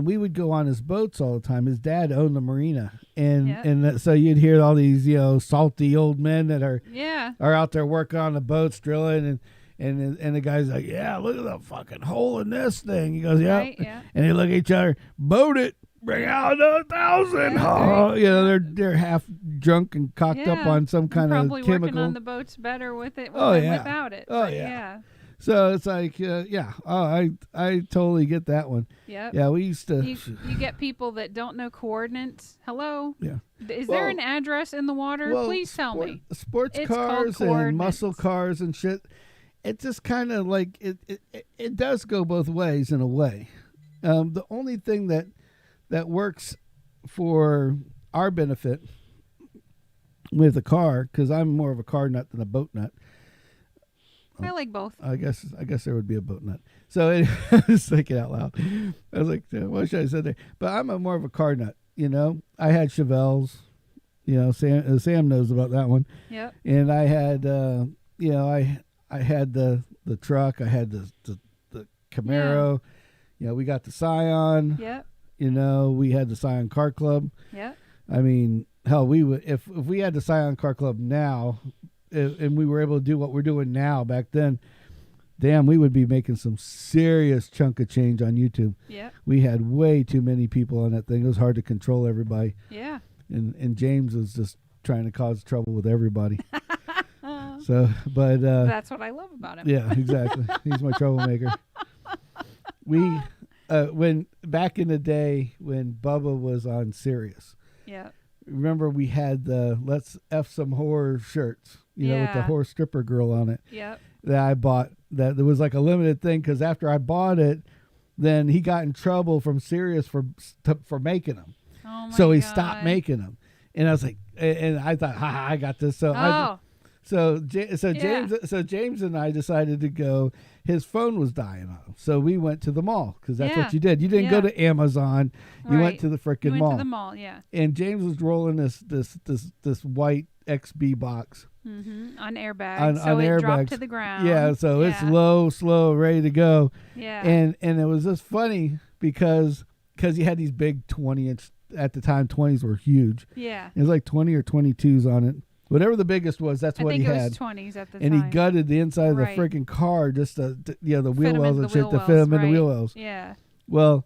we would go on his boats all the time. His dad owned the marina, and so you'd hear all these salty old men that are out there working on the boats, drilling, and the guy's like, yeah, look at the fucking hole in this thing. He goes, yeah, right, yeah. And they look at each other, boat it, bring out another 1,000. They're half drunk and cocked up on some kind of chemical. Probably working on the boats better with it than without it. Oh, yeah. So it's like, I totally get that one. Yep. Yeah, we used to. You get people that don't know coordinates. Hello? Yeah. Is there an address in the water? Please tell me. Sports cars and muscle cars and shit, it just kind of like, it does go both ways in a way. The only thing that works for our benefit with a car, because I'm more of a car nut than a boat nut. I like both. I guess there would be a boat nut. So I was thinking out loud. I was like, what should I say there? But I'm more of a car nut. I had Chevelles. Sam knows about that one. Yep. And I had, I had the truck. I had the Camaro. Yeah. We got the Scion. Yep. We had the Scion Car Club. Yep. I mean, hell, we would if we had the Scion Car Club now. And we were able to do what we're doing now back then, damn, we would be making some serious chunk of change on YouTube. Yeah. We had way too many people on that thing. It was hard to control everybody. Yeah. And James was just trying to cause trouble with everybody. But that's what I love about him. Yeah, exactly. He's my troublemaker. When back in the day when Bubba was on Sirius. Yeah. Remember we had the Let's F Some Horror shirts, with the horror stripper girl on it. Yep. That I bought. That there was like a limited thing, because after I bought it, then he got in trouble from Sirius for making them. Oh my so he God. stopped making them, and I was like, and I thought, I got this. So James and I decided to go. His phone was dying on him, so we went to the mall because that's what you did. You didn't go to Amazon. You went to the freaking mall. Went to the mall, yeah. And James was rolling this white XB box on airbags, so it airbags. dropped to the ground. Yeah, so it's slow, ready to go. Yeah, and it was just funny because he had these big 20-inch. At the time, 20s were huge. Yeah, it was like 20 or 22s on it. Whatever the biggest was, that's what he had. I think it was 20s at the time. And he gutted the inside of the freaking car just to the wheel wells and shit to fit him in the wheel wells. Yeah. Well,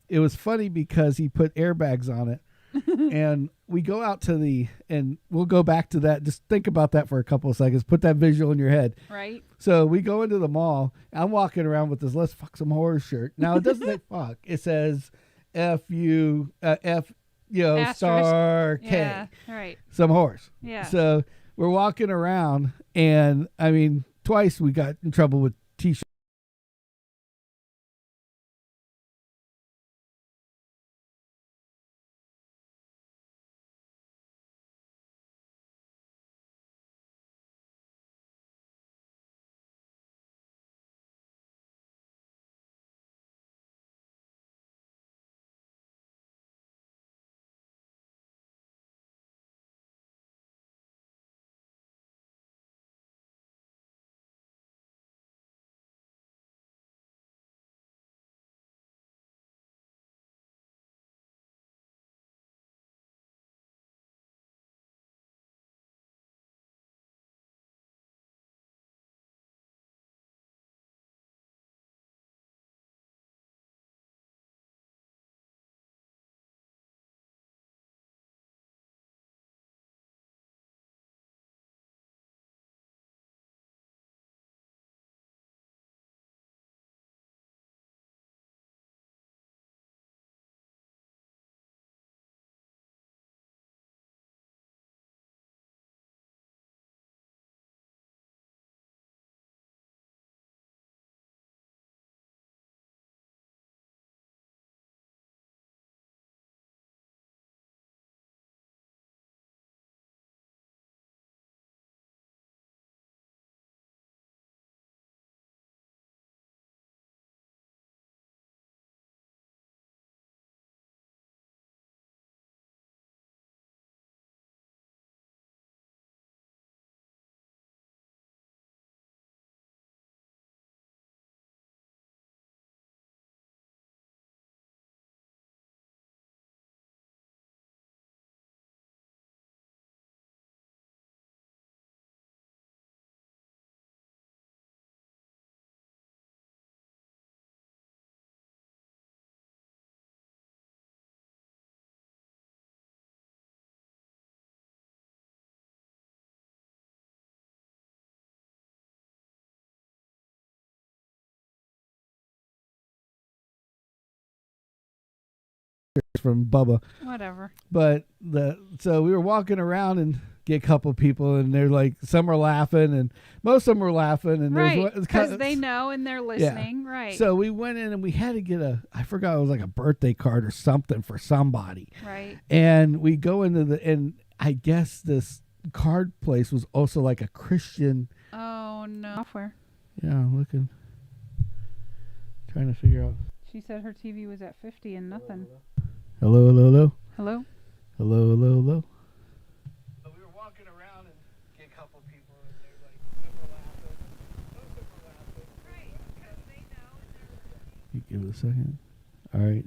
it was funny because he put airbags on it. And we go out to and we'll go back to that. Just think about that for a couple of seconds. Put that visual in your head. Right. So we go into the mall. I'm walking around with this "Let's Fuck Some Horror" shirt. Now, it doesn't say fuck. It says F star K. Yeah, right. Some horse. Yeah. So we're walking around, and I mean, twice we got in trouble with t-shirts. From Bubba. Whatever. But so we were walking around and get a couple people, and they're like, some are laughing, and most of them were laughing, and right, because they know and they're listening. Yeah. Right. So we went in and we had to get I forgot, it was like a birthday card or something for somebody. Right. And we go into and I guess this card place was also like a Christian. Oh no. Software. Yeah, I'm looking, trying to figure out. She said her TV was at 50 and nothing. Hello, hello, hello. Hello. Hello, hello, hello. So we were walking around and get a couple people, and they're like, some were laughing, most of them were laughing. Right, because they know and they're listening. You give it a second. All right.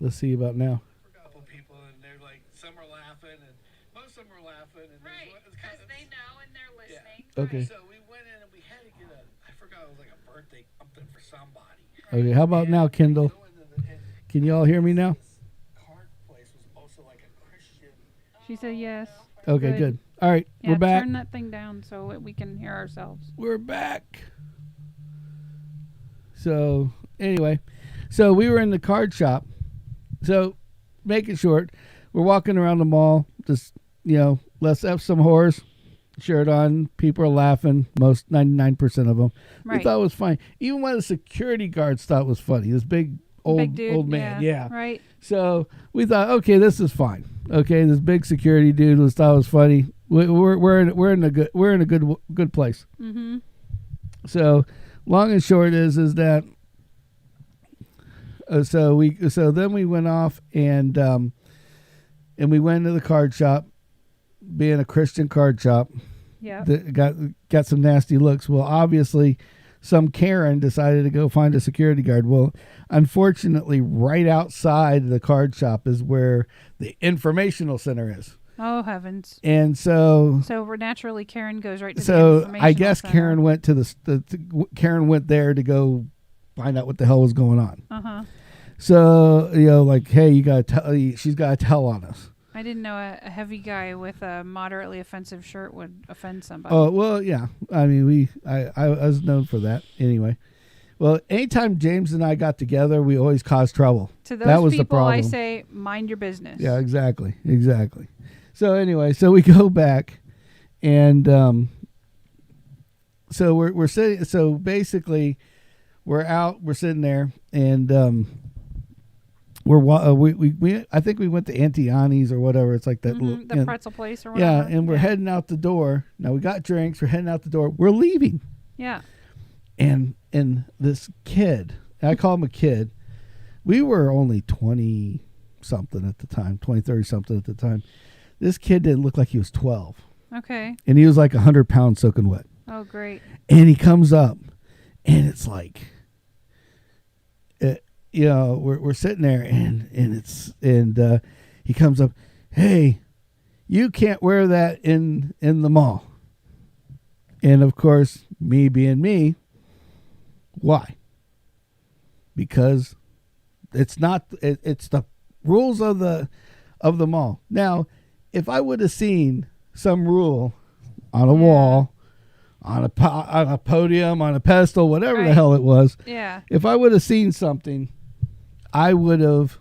Let's see about now. A couple people, and they're like, some are laughing, and most of them were laughing. And right, because they know and they're listening. Yeah. Okay. So we went in and we had to get I forgot, it was like a birthday something for somebody. Okay, how about now, Kendall? Can you all hear me now? Card place was also like a Christian. She said yes. Okay, good. All right, yeah, we're back. Turn that thing down so we can hear ourselves. We're back. So, anyway, so we were in the card shop. So, make it short, we're walking around the mall, just, let's have some horse shirt on. People are laughing, most 99% of them. Right. We thought it was funny. Even one of the security guards thought it was funny. This big old man, yeah. Right. So we thought, okay, this is fine. Okay, this big security dude thought it was funny. We're in a good place. Mm-hmm. So, long and short is that. So then we went off and we went to the card shop, being a Christian card shop. Yeah. Got some nasty looks. Well, obviously, some Karen decided to go find a security guard. Well, unfortunately, right outside the card shop is where the informational center is. Oh heavens! And so naturally, Karen goes right to the so informational I guess center. Karen went to Karen went there to go find out what the hell was going on. Uh-huh. So like, hey, she's got to tell on us. I didn't know a heavy guy with a moderately offensive shirt would offend somebody. Oh well, yeah. I mean, I was known for that anyway. Well, anytime James and I got together, we always caused trouble. To those that was people, the problem. I say, mind your business. Yeah, exactly. So anyway, so we go back, and so we're sitting. So basically, we're out. We're sitting there, and we I think we went to Auntie Annie's or whatever. It's like that little, the pretzel place or whatever. Yeah, and we're heading out the door. Now we got drinks. We're heading out the door. We're leaving. Yeah. And this kid, I call him a kid. We were only 20 something at the time, 20, 30 something at the time. This kid didn't look like he was 12. Okay. And he was like 100 pounds soaking wet. Oh, great. And he comes up, and it's like, we're sitting there, and he comes up, hey, you can't wear that in the mall. And of course, me being me, why? Because it's not. It's the rules of the mall. Now, if I would have seen some rule on a wall, on a podium, on a pedestal, whatever the hell it was, if I would have seen something, I would have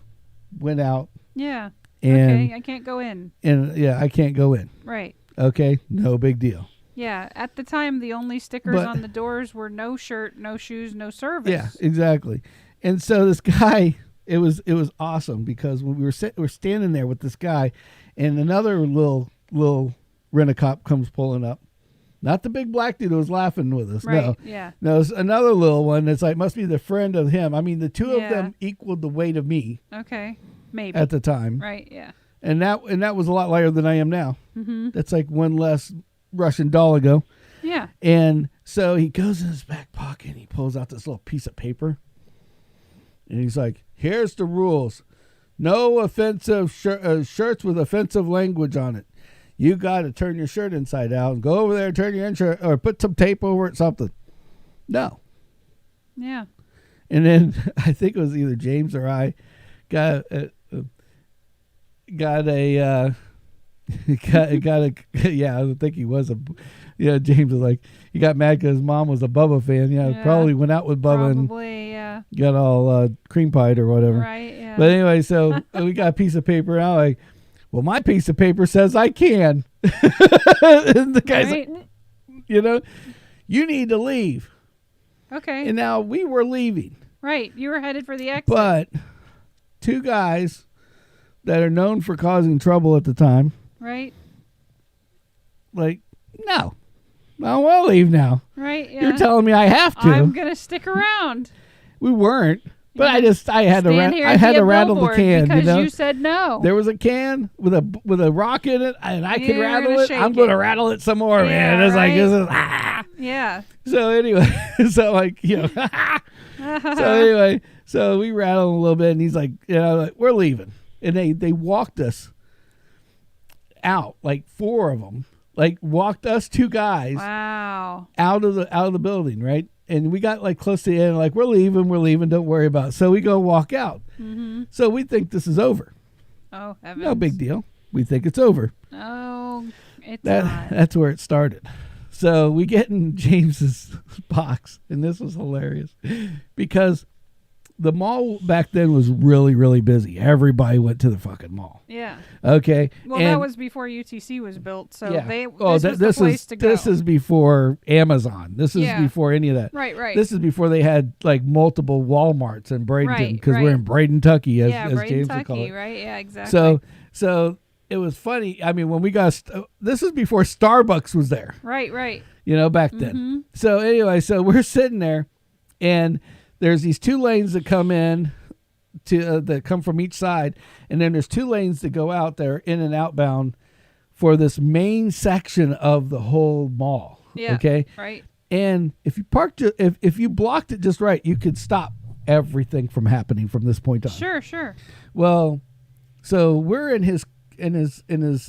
went out. Yeah. And, okay, I can't go in. And I can't go in. Right. Okay, no big deal. Yeah, at the time, the only stickers on the doors were no shirt, no shoes, no service. Yeah, exactly. And so this guy, it was awesome because when we're standing there with this guy, and another little rent-a-cop comes pulling up. Not the big black dude who was laughing with us. Right, no. yeah. No, it's another little one that's like, must be the friend of him. I mean, the two of them equaled the weight of me. Okay, maybe. At the time. Right, yeah. And that was a lot lighter than I am now. Mm-hmm. That's like one less Russian doll ago. Yeah. And so he goes in his back pocket and he pulls out this little piece of paper. And he's like, here's the rules. No offensive shirts with offensive language on it. You got to turn your shirt inside out and go over there and turn your shirt or put some tape over it, something. No. Yeah. And then I think it was either James or I got a yeah, I think he was James was like, he got mad because his mom was a Bubba fan. Yeah, probably went out with Bubba and got all cream pied or whatever. Right, yeah. But anyway, so we got a piece of paper out. Like, well, my piece of paper says I can. And the guy's like, you need to leave. Okay. And now we were leaving. Right, you were headed for the exit. But two guys that are known for causing trouble at the time. Right. Like, no. I want to leave now. Right, yeah. You're telling me I have to. I'm going to stick around. We weren't. But I had to rattle the can, because you said no. There was a can with a rock in it, and I could rattle it. I'm going to rattle it some more, man. It's like this is Yeah. So anyway, so anyway, so we rattled a little bit, and he's like, we're leaving, and they walked us out, like four of them, like walked us two guys, out of the building, right? And we got like close to the end, like we're leaving, don't worry about it. So we go walk out. Mm-hmm. So we think this is over. Oh, heavens. No big deal. We think it's over. Oh, it's not. That's where it started. So we get in James's box, and this was hilarious because the mall back then was really, really busy. Everybody went to the fucking mall. Yeah. Okay. Well, that was before UTC was built, so this was the place to go. This is before Amazon. This is before any of that. Right. This is before they had like multiple Walmarts in Bradenton because we're in Bradentucky, as James would call it. Right? Yeah, exactly. So it was funny. I mean, when we got this is before Starbucks was there. Right. Back then. So anyway, so we're sitting there, and there's these 2 lanes that come in that come from each side, and then there's 2 lanes that go out there in and outbound for this main section of the whole mall. Yeah. Okay. Right. And if you if you blocked it just right, you could stop everything from happening from this point on. Sure. Well, so we're in his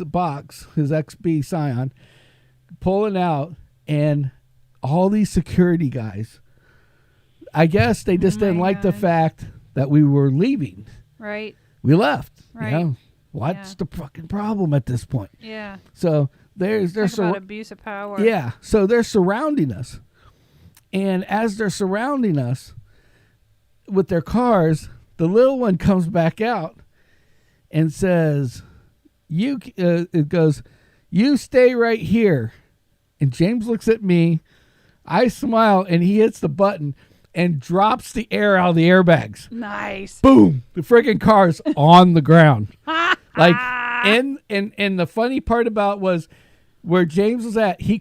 box, his XB Scion, pulling out, and all these security guys, I guess they just didn't like the fact that we were leaving. Right. We left. Right. What's the fucking problem at this point? Yeah. So they're about abuse of power. Yeah. So they're surrounding us, and as they're surrounding us with their cars, the little one comes back out and says, it goes, "You stay right here." And James looks at me, I smile, and he hits the button and drops the air out of the airbags. Nice. Boom! The freaking car's on the ground. And the funny part about was where James was at, they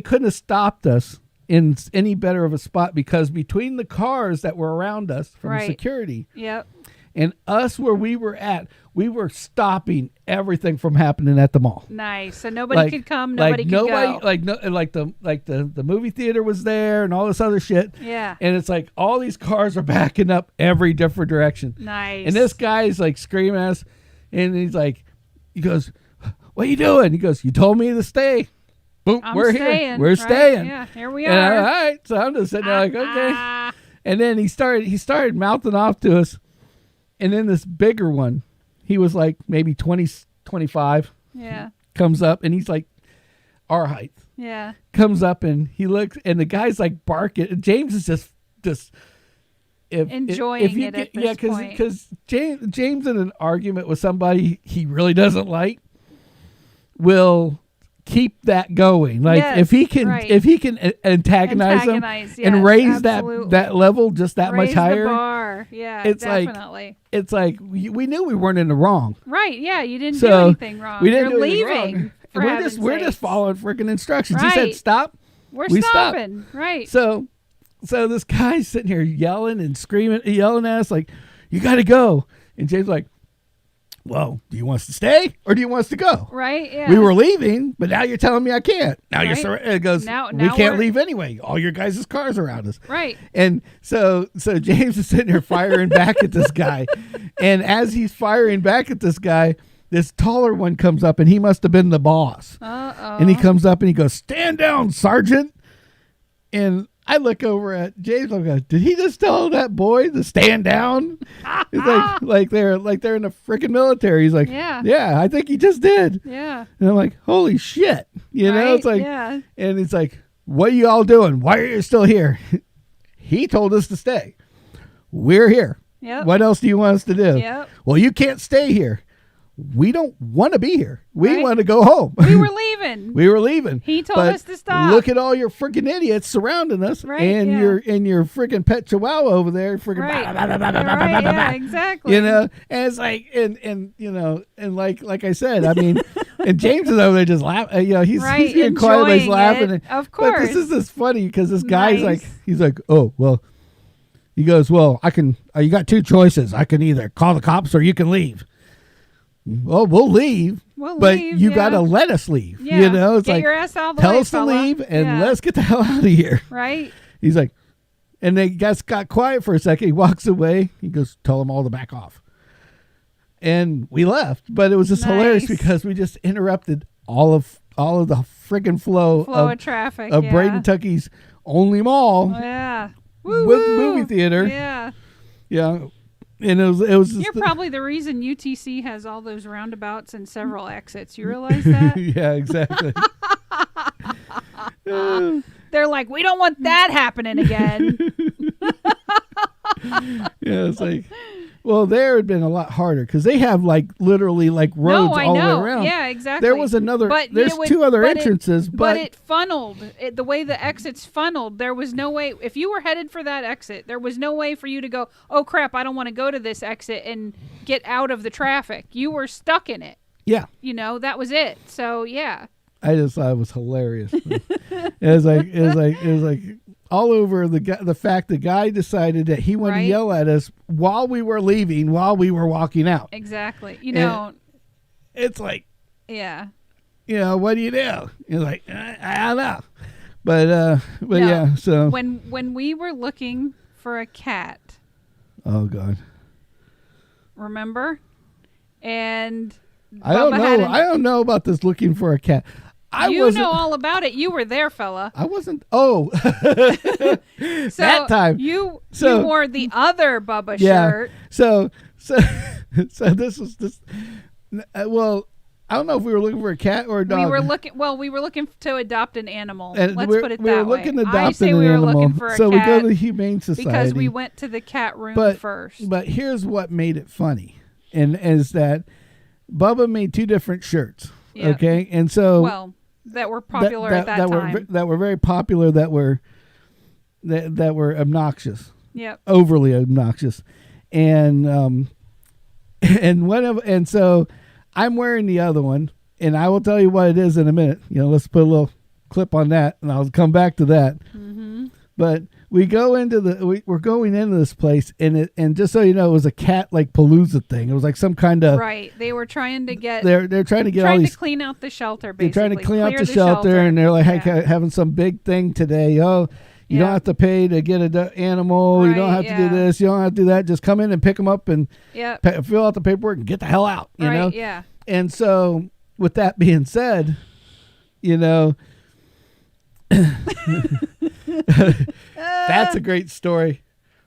couldn't have stopped us in any better of a spot, because between the cars that were around us from security, and us where we were at, we were stopping everything from happening at the mall. Nice. So nobody could come, nobody could go. The movie theater was there and all this other shit. Yeah. And it's like all these cars are backing up every different direction. Nice. And this guy's like screaming at us, and he goes, "What are you doing?" He goes, "You told me to stay." Boom, we're here. We're staying. Yeah, here we and are. all right. So I'm just sitting there like, okay. And then he started mouthing off to us. And then this bigger one, he was like maybe 20, 25. Yeah. Comes up, and he's like our height. Yeah. Comes up, and he looks, and the guy's like barking. And James is just enjoying it at this point. Because James in an argument with somebody he really doesn't like will keep that going. Like if he can antagonize them and raise that level just that much higher. The bar. Yeah, it's definitely. It's like we knew we weren't in the wrong. Right, yeah, you didn't do anything wrong. We didn't You're do leaving. Wrong. We're just following freaking instructions. Right. He said stop. We stopping. Stopped. Right. So this guy's sitting here yelling and screaming, yelling at us like, "You got to go." And James like, "Well, do you want us to stay or do you want us to go?" Right, yeah. We were leaving, but now you're telling me I can't. Now it goes, we can't leave anyway. All your guys' cars are around us. Right. And so James is sitting there firing back at this guy. And as he's firing back at this guy, this taller one comes up, and he must have been the boss. Uh-oh. And he comes up and he goes, "Stand down, Sergeant." And I look over at James. I go, "Did he just tell that boy to stand down?" It's like they're in the freaking military. He's like, "Yeah, I think he just did." Yeah. And I'm like, "Holy shit!" It's like, yeah. And it's like, "What are you all doing? Why are you still here?" He told us to stay. We're here. Yep. What else do you want us to do? Yep. Well, you can't stay here. We don't want to be here. We want to go home. We were leaving. We were leaving. He told us to stop. Look at all your freaking idiots surrounding us, and your freaking pet chihuahua over there, freaking. Yeah, exactly. And it's like, and like I said, I mean, and James is over there just laughing. He's being quiet, like, he's laughing. Of course. But this is funny because this guy's he's like, "Oh well." He goes, "Well, I can. You got 2 choices. I can either call the cops or you can leave." Well, we'll leave, but you got to let us leave. Yeah. It's get like, your ass out of the tell way, us fella. to leave and let's get the hell out of here. Right. He's like, and they got quiet for a second. He walks away. He goes, "Tell them all to back off." And we left, but it was just hilarious because we just interrupted all of the friggin' flow of traffic of Braden Tucky's only mall. Yeah. With movie theater. Yeah. Yeah. And it was just You're probably the reason UTC has all those roundabouts and several exits. You realize that? Yeah, exactly. They're like, we don't want that happening again. Yeah, it's like, well, there had been a lot harder because they have literally roads all the way around. Yeah, exactly. There was there's 2 other entrances, but it funneled. The way the exits funneled, there was no way. If you were headed for that exit, there was no way for you to go, "Oh crap, I don't want to go to this exit," and get out of the traffic. You were stuck in it. Yeah. You know, that was it. So yeah. I just thought it was hilarious. it was like all over the fact the guy decided that he wanted to yell at us while we were leaving, while we were walking out. Exactly. You know, it's like, yeah. You know, what do you do? You're like, I don't know. But no, yeah, so when we were looking for a cat. Oh God. Remember? And I don't know about this looking for a cat. You know all about it. You were there, fella. I wasn't. Oh, that time you wore the other Bubba shirt. So this was this. Well, I don't know if we were looking for a cat or a dog. We were looking to adopt an animal. And Let's put it that way. We were looking to adopt I say an we animal. were looking for a so cat we go to the Humane Society because we went to the cat room first. But here's what made it funny, and is that Bubba made 2 different shirts. Yep. Okay, and so that were popular at that time. That were very popular. That were obnoxious. Yep. Overly obnoxious, and so I'm wearing the other one, and I will tell you what it is in a minute. You know, let's put a little clip on that, and I'll come back to that. Mm-hmm. But we go into we're going into this place, and just so you know, it was a cat like palooza thing. It was like some kind of They were trying to get they're trying to get all these to clean out the shelter. Basically, they're trying to clean out the shelter, and they're like having some big thing today. Oh, you don't have to pay to get an animal. You don't have to do this. You don't have to do that. Just come in and pick them up and fill out the paperwork and get the hell out. You know? Yeah. And so, with that being said, you know, that's a great story.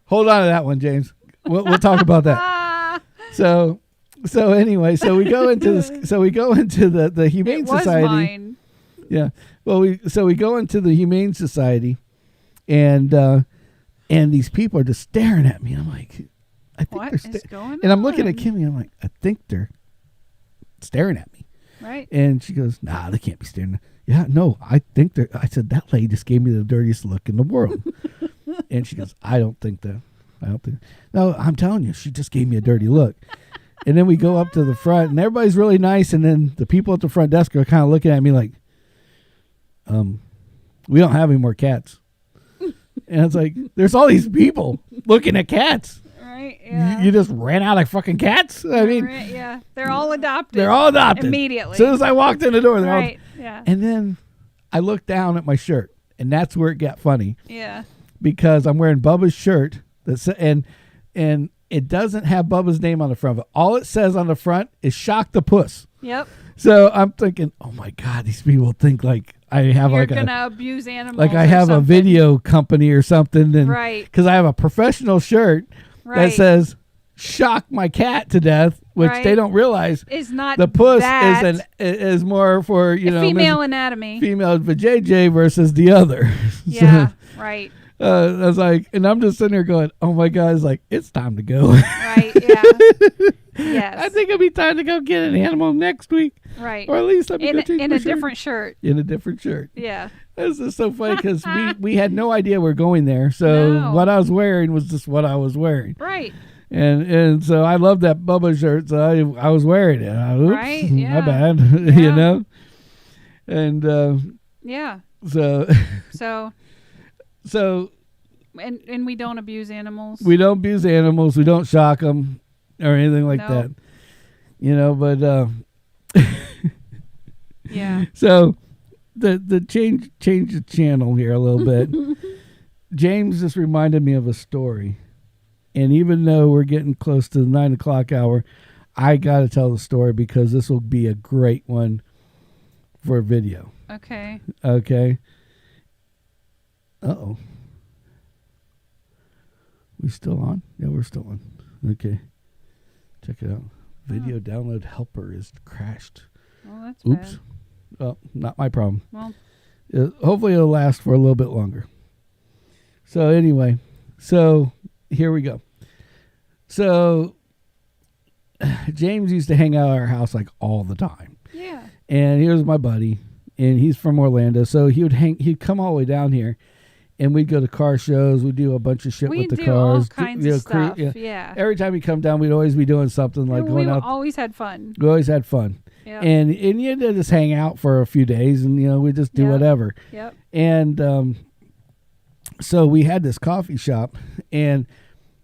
Hold on to that one, James. We'll talk about that. So anyway, so we go into this. So we go into the Humane Society. Mine. Yeah. Well, we go into the Humane Society, and these people are just staring at me. I'm like, I think what is going on? And I'm looking at Kimmy. I'm like, I think they're staring at me. Right. And she goes, nah, they can't be staring. Yeah, no, I think they're. I said, that lady just gave me the dirtiest look in the world. And she goes, I don't think that. No, I'm telling you, she just gave me a dirty look. And then we go up to the front, and everybody's really nice. And then the people at the front desk are kind of looking at me like, we don't have any more cats. And it's like, there's all these people looking at cats. Right, yeah. You just ran out of fucking cats? I mean. Right, yeah. They're all adopted. They're all adopted. Immediately. As soon as I walked in the door, they're all. Yeah. And then I looked down at my shirt, and that's where it got funny. Yeah. Because I'm wearing Bubba's shirt, and it doesn't have Bubba's name on the front of it. All it says on the front is "Shock the Puss." Yep. So I'm thinking, oh my God, these people think like I have You're like gonna abuse animals. Like I have a video company or something, and because I have a professional shirt that says "Shock my cat to death," which they don't realize is not the puss is more for female anatomy, female vajayjay versus the other. Yeah, right. I was like, and I'm just sitting there going, "Oh my God!" It's like it's time to go. Right. Yeah. Yes. I think it'll be time to go get an animal next week. Right. Or at least I'm in a different shirt. In a different shirt. Yeah. This is so funny because we had no idea we were going there. So what I was wearing was just what I was wearing. Right. And so I love that Bubba shirt, so I was wearing it. Oops, right. Yeah. My bad. Yeah. You know. And yeah. So. And we don't abuse animals. We don't abuse animals. We don't shock them or anything like that. You know, but yeah. So the change the channel here a little bit. James just reminded me of a story, and even though we're getting close to the 9 o'clock hour, I got to tell the story because this will be a great one for a video. Okay. Okay. Uh-oh. We still on? Yeah, we're still on. Okay. Check it out. Video download helper is crashed. Well, that's Oops. bad. Well, not my problem. Well, hopefully it'll last for a little bit longer. So anyway, here we go. So James used to hang out at our house like all the time. Yeah. And here's my buddy, and he's from Orlando, so he'd come all the way down here. And we'd go to car shows. We'd do a bunch of shit with the cars. We do all kinds of stuff. Yeah. Every time we come down, we'd always be doing something like going out. We always had fun. We always had fun. Yep. And you just hang out for a few days, and we just do Yep. whatever. Yep. And so we had this coffee shop, and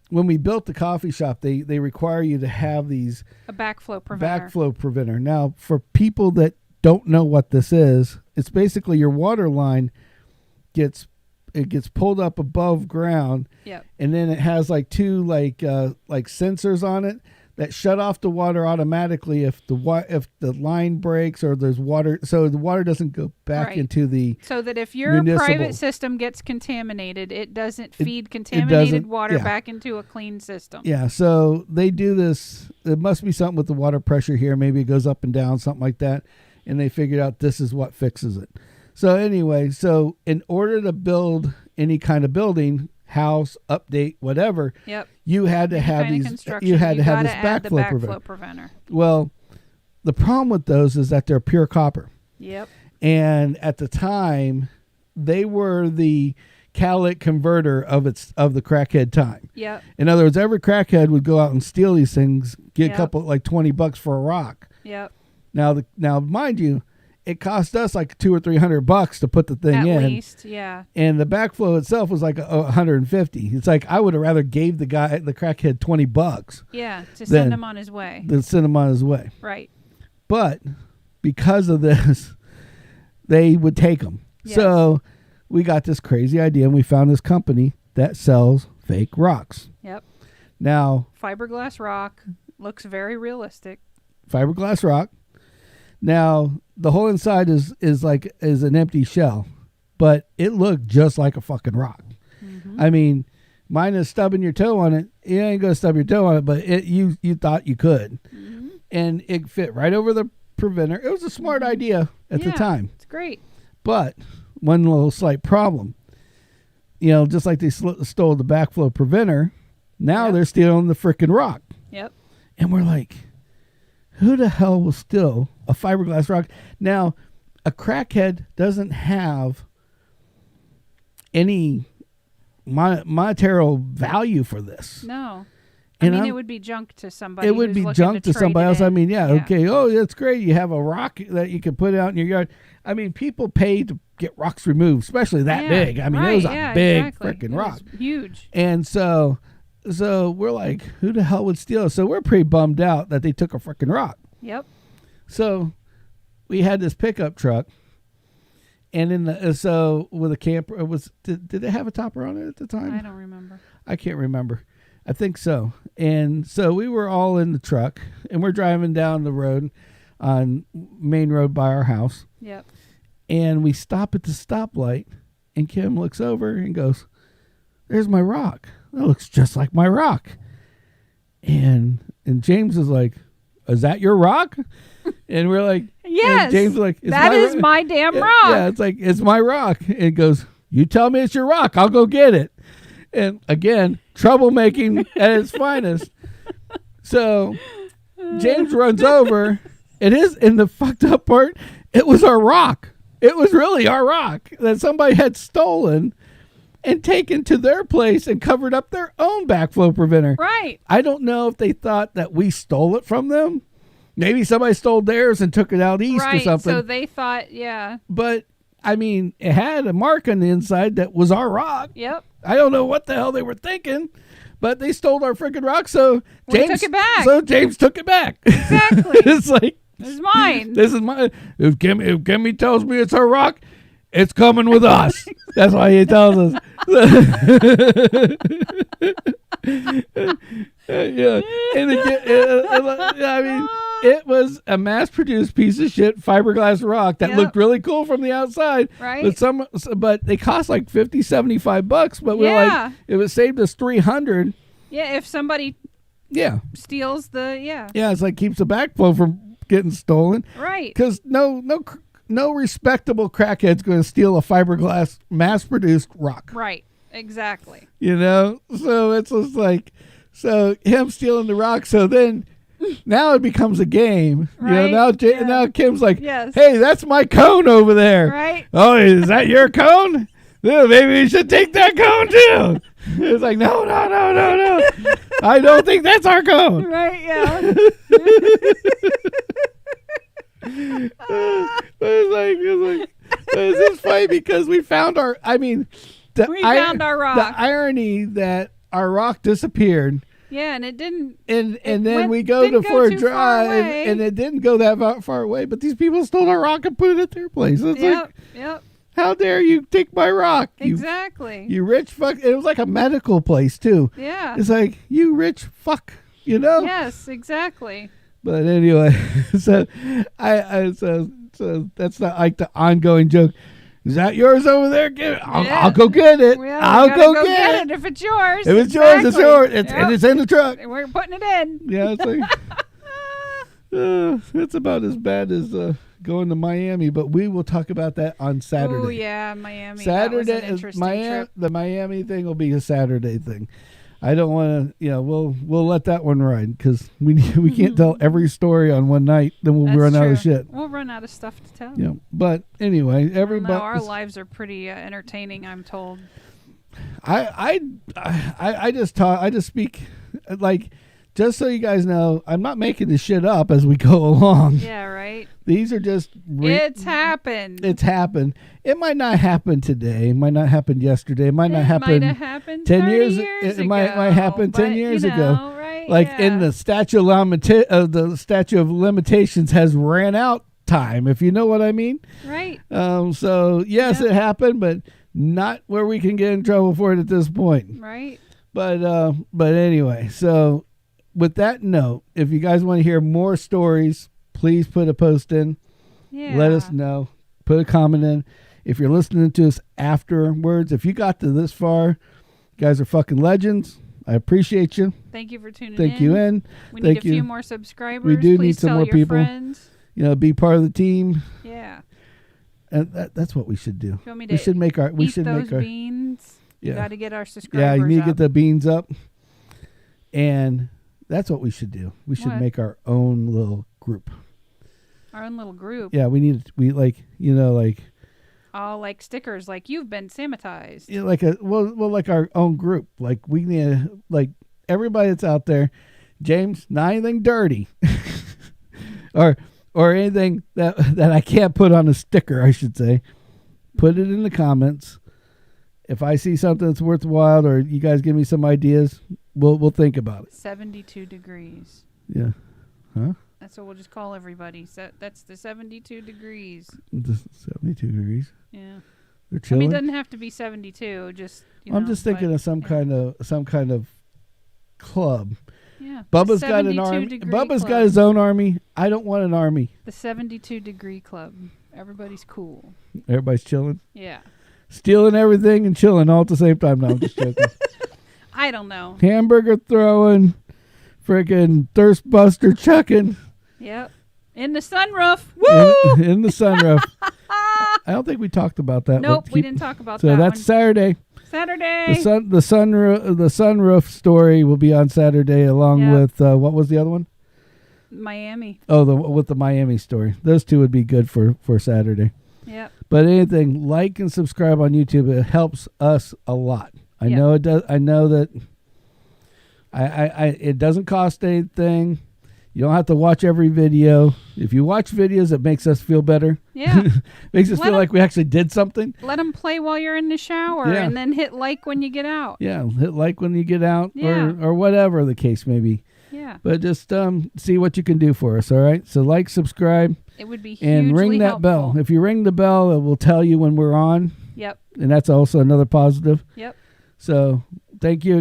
when we built the coffee shop, they require you to have these A backflow preventer. backflow preventer. Now, for people that don't know what this is, it's basically your water line gets pulled up above ground. Yep. And then it has like two like sensors on it that shut off the water automatically if the line breaks or there's water, so the water doesn't go back Right. into the So that if your municipal. private system gets contaminated, it doesn't feed doesn't- contaminated water yeah. back into a clean system. Yeah, so they do this. It must be something with the water pressure here. Maybe it goes up and down, something like that. And they figured out this is what fixes it. So anyway, so in order to build any kind of building, house, update, whatever, Yep. you had to Any have kind of these. construction, You had to have gotta this add the backflow preventer. preventer. Well, the problem with those is that they're pure copper. Yep. And at the time, they were the catalytic converter of the crackhead time. Yep. In other words, every crackhead would go out and steal these things, get Yep. a couple like $20 for a rock. Yep. Now, mind you, it cost us like $200 or $300 to put the thing At in, least, yeah. and the backflow itself was like $150. It's like I would have rather gave the crackhead $20 Yeah. To Then- send him on his way. than send him on his way. Right. But because of this, they would take them. Yes. So we got this crazy idea, and we found this company that sells fake rocks. Yep. Now, Fiberglass rock looks very realistic. fiberglass rock. Now, the whole inside is an empty shell, but it looked just like a fucking rock. Mm-hmm. I mean, mine is stubbing your toe on it. You ain't gonna stub your toe on it, but you thought you could, Mm-hmm. and it fit right over the preventer. It was a smart idea at the Yeah, time, It's great. but one little slight problem. Just like they stole the backflow preventer, now Yep. they're stealing the freaking rock, Yep. and we're like, who the hell will steal a fiberglass rock? Now, a crackhead doesn't have any monetary value for this. No. And it would be junk to somebody. It would who's be looking junk to trade somebody it else. in. I mean, yeah, okay. Oh, that's great. You have a rock that you can put out in your yard. I mean, people pay to get rocks removed, especially that Yeah, big. I mean, right, it was a yeah, big exactly. freaking It rock. was huge. And so we're like, who the hell would steal it? So we're pretty bummed out that they took a freaking rock. Yep. So we had this pickup truck, and with a camper, did it have a topper on it at the time? I don't remember. I can't remember. I think so. And so we were all in the truck, and we're driving down the road on main road by our house, Yep. and we stop at the stoplight, and Kim looks over and goes, "There's my rock. That looks just like my rock." And James is like, "Is that your rock?" And we're like, Yes. and James is like, That is my damn yeah, rock. Yeah, it's like, it's my rock. And it goes, "You tell me it's your rock, I'll go get it." And again, troublemaking at its finest. So James runs over. And the fucked up part, it was our rock. It was really our rock that somebody had stolen and taken to their place and covered up their own backflow preventer. Right. I don't know if they thought that we stole it from them. Maybe somebody stole theirs and took it out east Right. or something. So they thought, yeah. But I mean, it had a mark on the inside that was our rock. Yep. I don't know what the hell they were thinking, but they stole our freaking rock. So We James took it back. So James took it back. Exactly. It's like, It's mine. this is mine. If Kimmy tells me it's her rock, it's coming with us. That's why he tells us. Yeah. And I mean, it was a mass-produced piece of shit fiberglass rock that Yep. looked really cool from the outside. Right. But they cost like $50, $75. But we're Yeah. like, if it saved us $300, Yeah. If somebody yeah, steals yeah, it's like keeps the backflow from getting stolen. Right. Because no respectable crackhead's going to steal a fiberglass mass-produced rock. Right. Exactly. So it's just like, so him stealing the rock. So then now it becomes a game. Right, Now yeah. now Kim's like, Yes. hey, that's my cone over there. Right. Oh, is that your cone? Yeah, maybe we should take that cone too. It's like, no. I don't think that's our cone. Right. Yeah. It's just funny because we found our. I mean, We found our rock. The irony that our rock disappeared. Yeah, and it didn't. And then we go to Fort Dry, and it didn't go that far away. But these people stole our rock and put it at their place. It's Yep. how dare you take my rock? Exactly. You rich fuck. It was like a medical place too. Yeah. It's like, you rich fuck, you know? Yes, exactly. But anyway, so so that's not like the ongoing joke. Is that yours over there? Give it. I'll go get it. Well, I'll go get it. if it's yours. If it's yours, it's yours. And it's in the truck. We're putting it in. Yeah, it's like it's about as bad as going to Miami, but we will talk about that on Saturday. Oh yeah, Miami. Saturday that was an interesting trip. The Miami thing will be a Saturday thing. I don't want to, we'll let that one ride because we can't tell every story on one night. Then we'll run out of shit. We'll run out of stuff to tell. Yeah, but anyway, everybody. Our lives are pretty entertaining, I'm told. I just speak like, just so you guys know, I'm not making this shit up as we go along. Yeah, right. These are just it's happened. It's happened. It might not happen today. It might not happen yesterday. It might not happen. Might have happened 10 years. It It might happen 10 years ago. Right? Like in the statute of limitations has ran out time. If you know what I mean. Right. So yes, it happened, but not where we can get in trouble for it at this point. Right. But anyway, so with that note, if you guys want to hear more stories, please put a post in. Yeah. Let us know. Put a comment in. If you're listening to us afterwards, if you got to this far, you guys are fucking legends. I appreciate you. Thank you for tuning in. Thank you in. We need a few more subscribers. We do Please need some tell more your people. Friends. Be part of the team. Yeah. And that's what we should do. You want me to we should make our. We eat should those make our beans. Yeah. You got to get our subscribers. Yeah, you need to up. get the beans up. And that's what we should do. We should make our own little group. Our own little group. Yeah, all like stickers, like you've been Sammitized. Yeah, like our own group. Like we need everybody that's out there. James, not anything dirty, or anything that I can't put on a sticker. I should say, put it in the comments. If I see something that's worthwhile, or you guys give me some ideas, we'll think about it. 72 degrees. Yeah. Huh? That's what we'll just call everybody. So that's the 72 degrees. 72 degrees. Yeah. They're chilling. I mean, it doesn't have to be 72. Just I'm just thinking of some kind of club. Yeah. Bubba's got an army. Bubba's got his own army. I don't want an army. The 72 degree club. Everybody's cool. Everybody's chilling. Yeah. Stealing everything and chilling all at the same time. No, I'm just joking. I don't know. Hamburger throwing, freaking thirst buster chucking. Yep. In the sunroof. Woo! In the sunroof. I don't think we talked about that. Nope, we didn't talk about that. So that's Saturday. Saturday. The sunroof story will be on Saturday, along with what was the other one? Miami. Oh, with the Miami story. Those two would be good for Saturday. Yep. But anything, like and subscribe on YouTube. It helps us a lot. I know it does. I know that. It doesn't cost anything. You don't have to watch every video. If you watch videos, it makes us feel better. Yeah. Makes us feel like we actually did something. Let them play while you're in the shower and then hit like when you get out. Yeah, hit like when you get out Yeah. or whatever the case may be. Yeah. But just see what you can do for us, all right? So like, subscribe. It would be hugely and ring that helpful. bell. If you ring the bell, it will tell you when we're on. Yep. And that's also another positive. Yep. So thank you.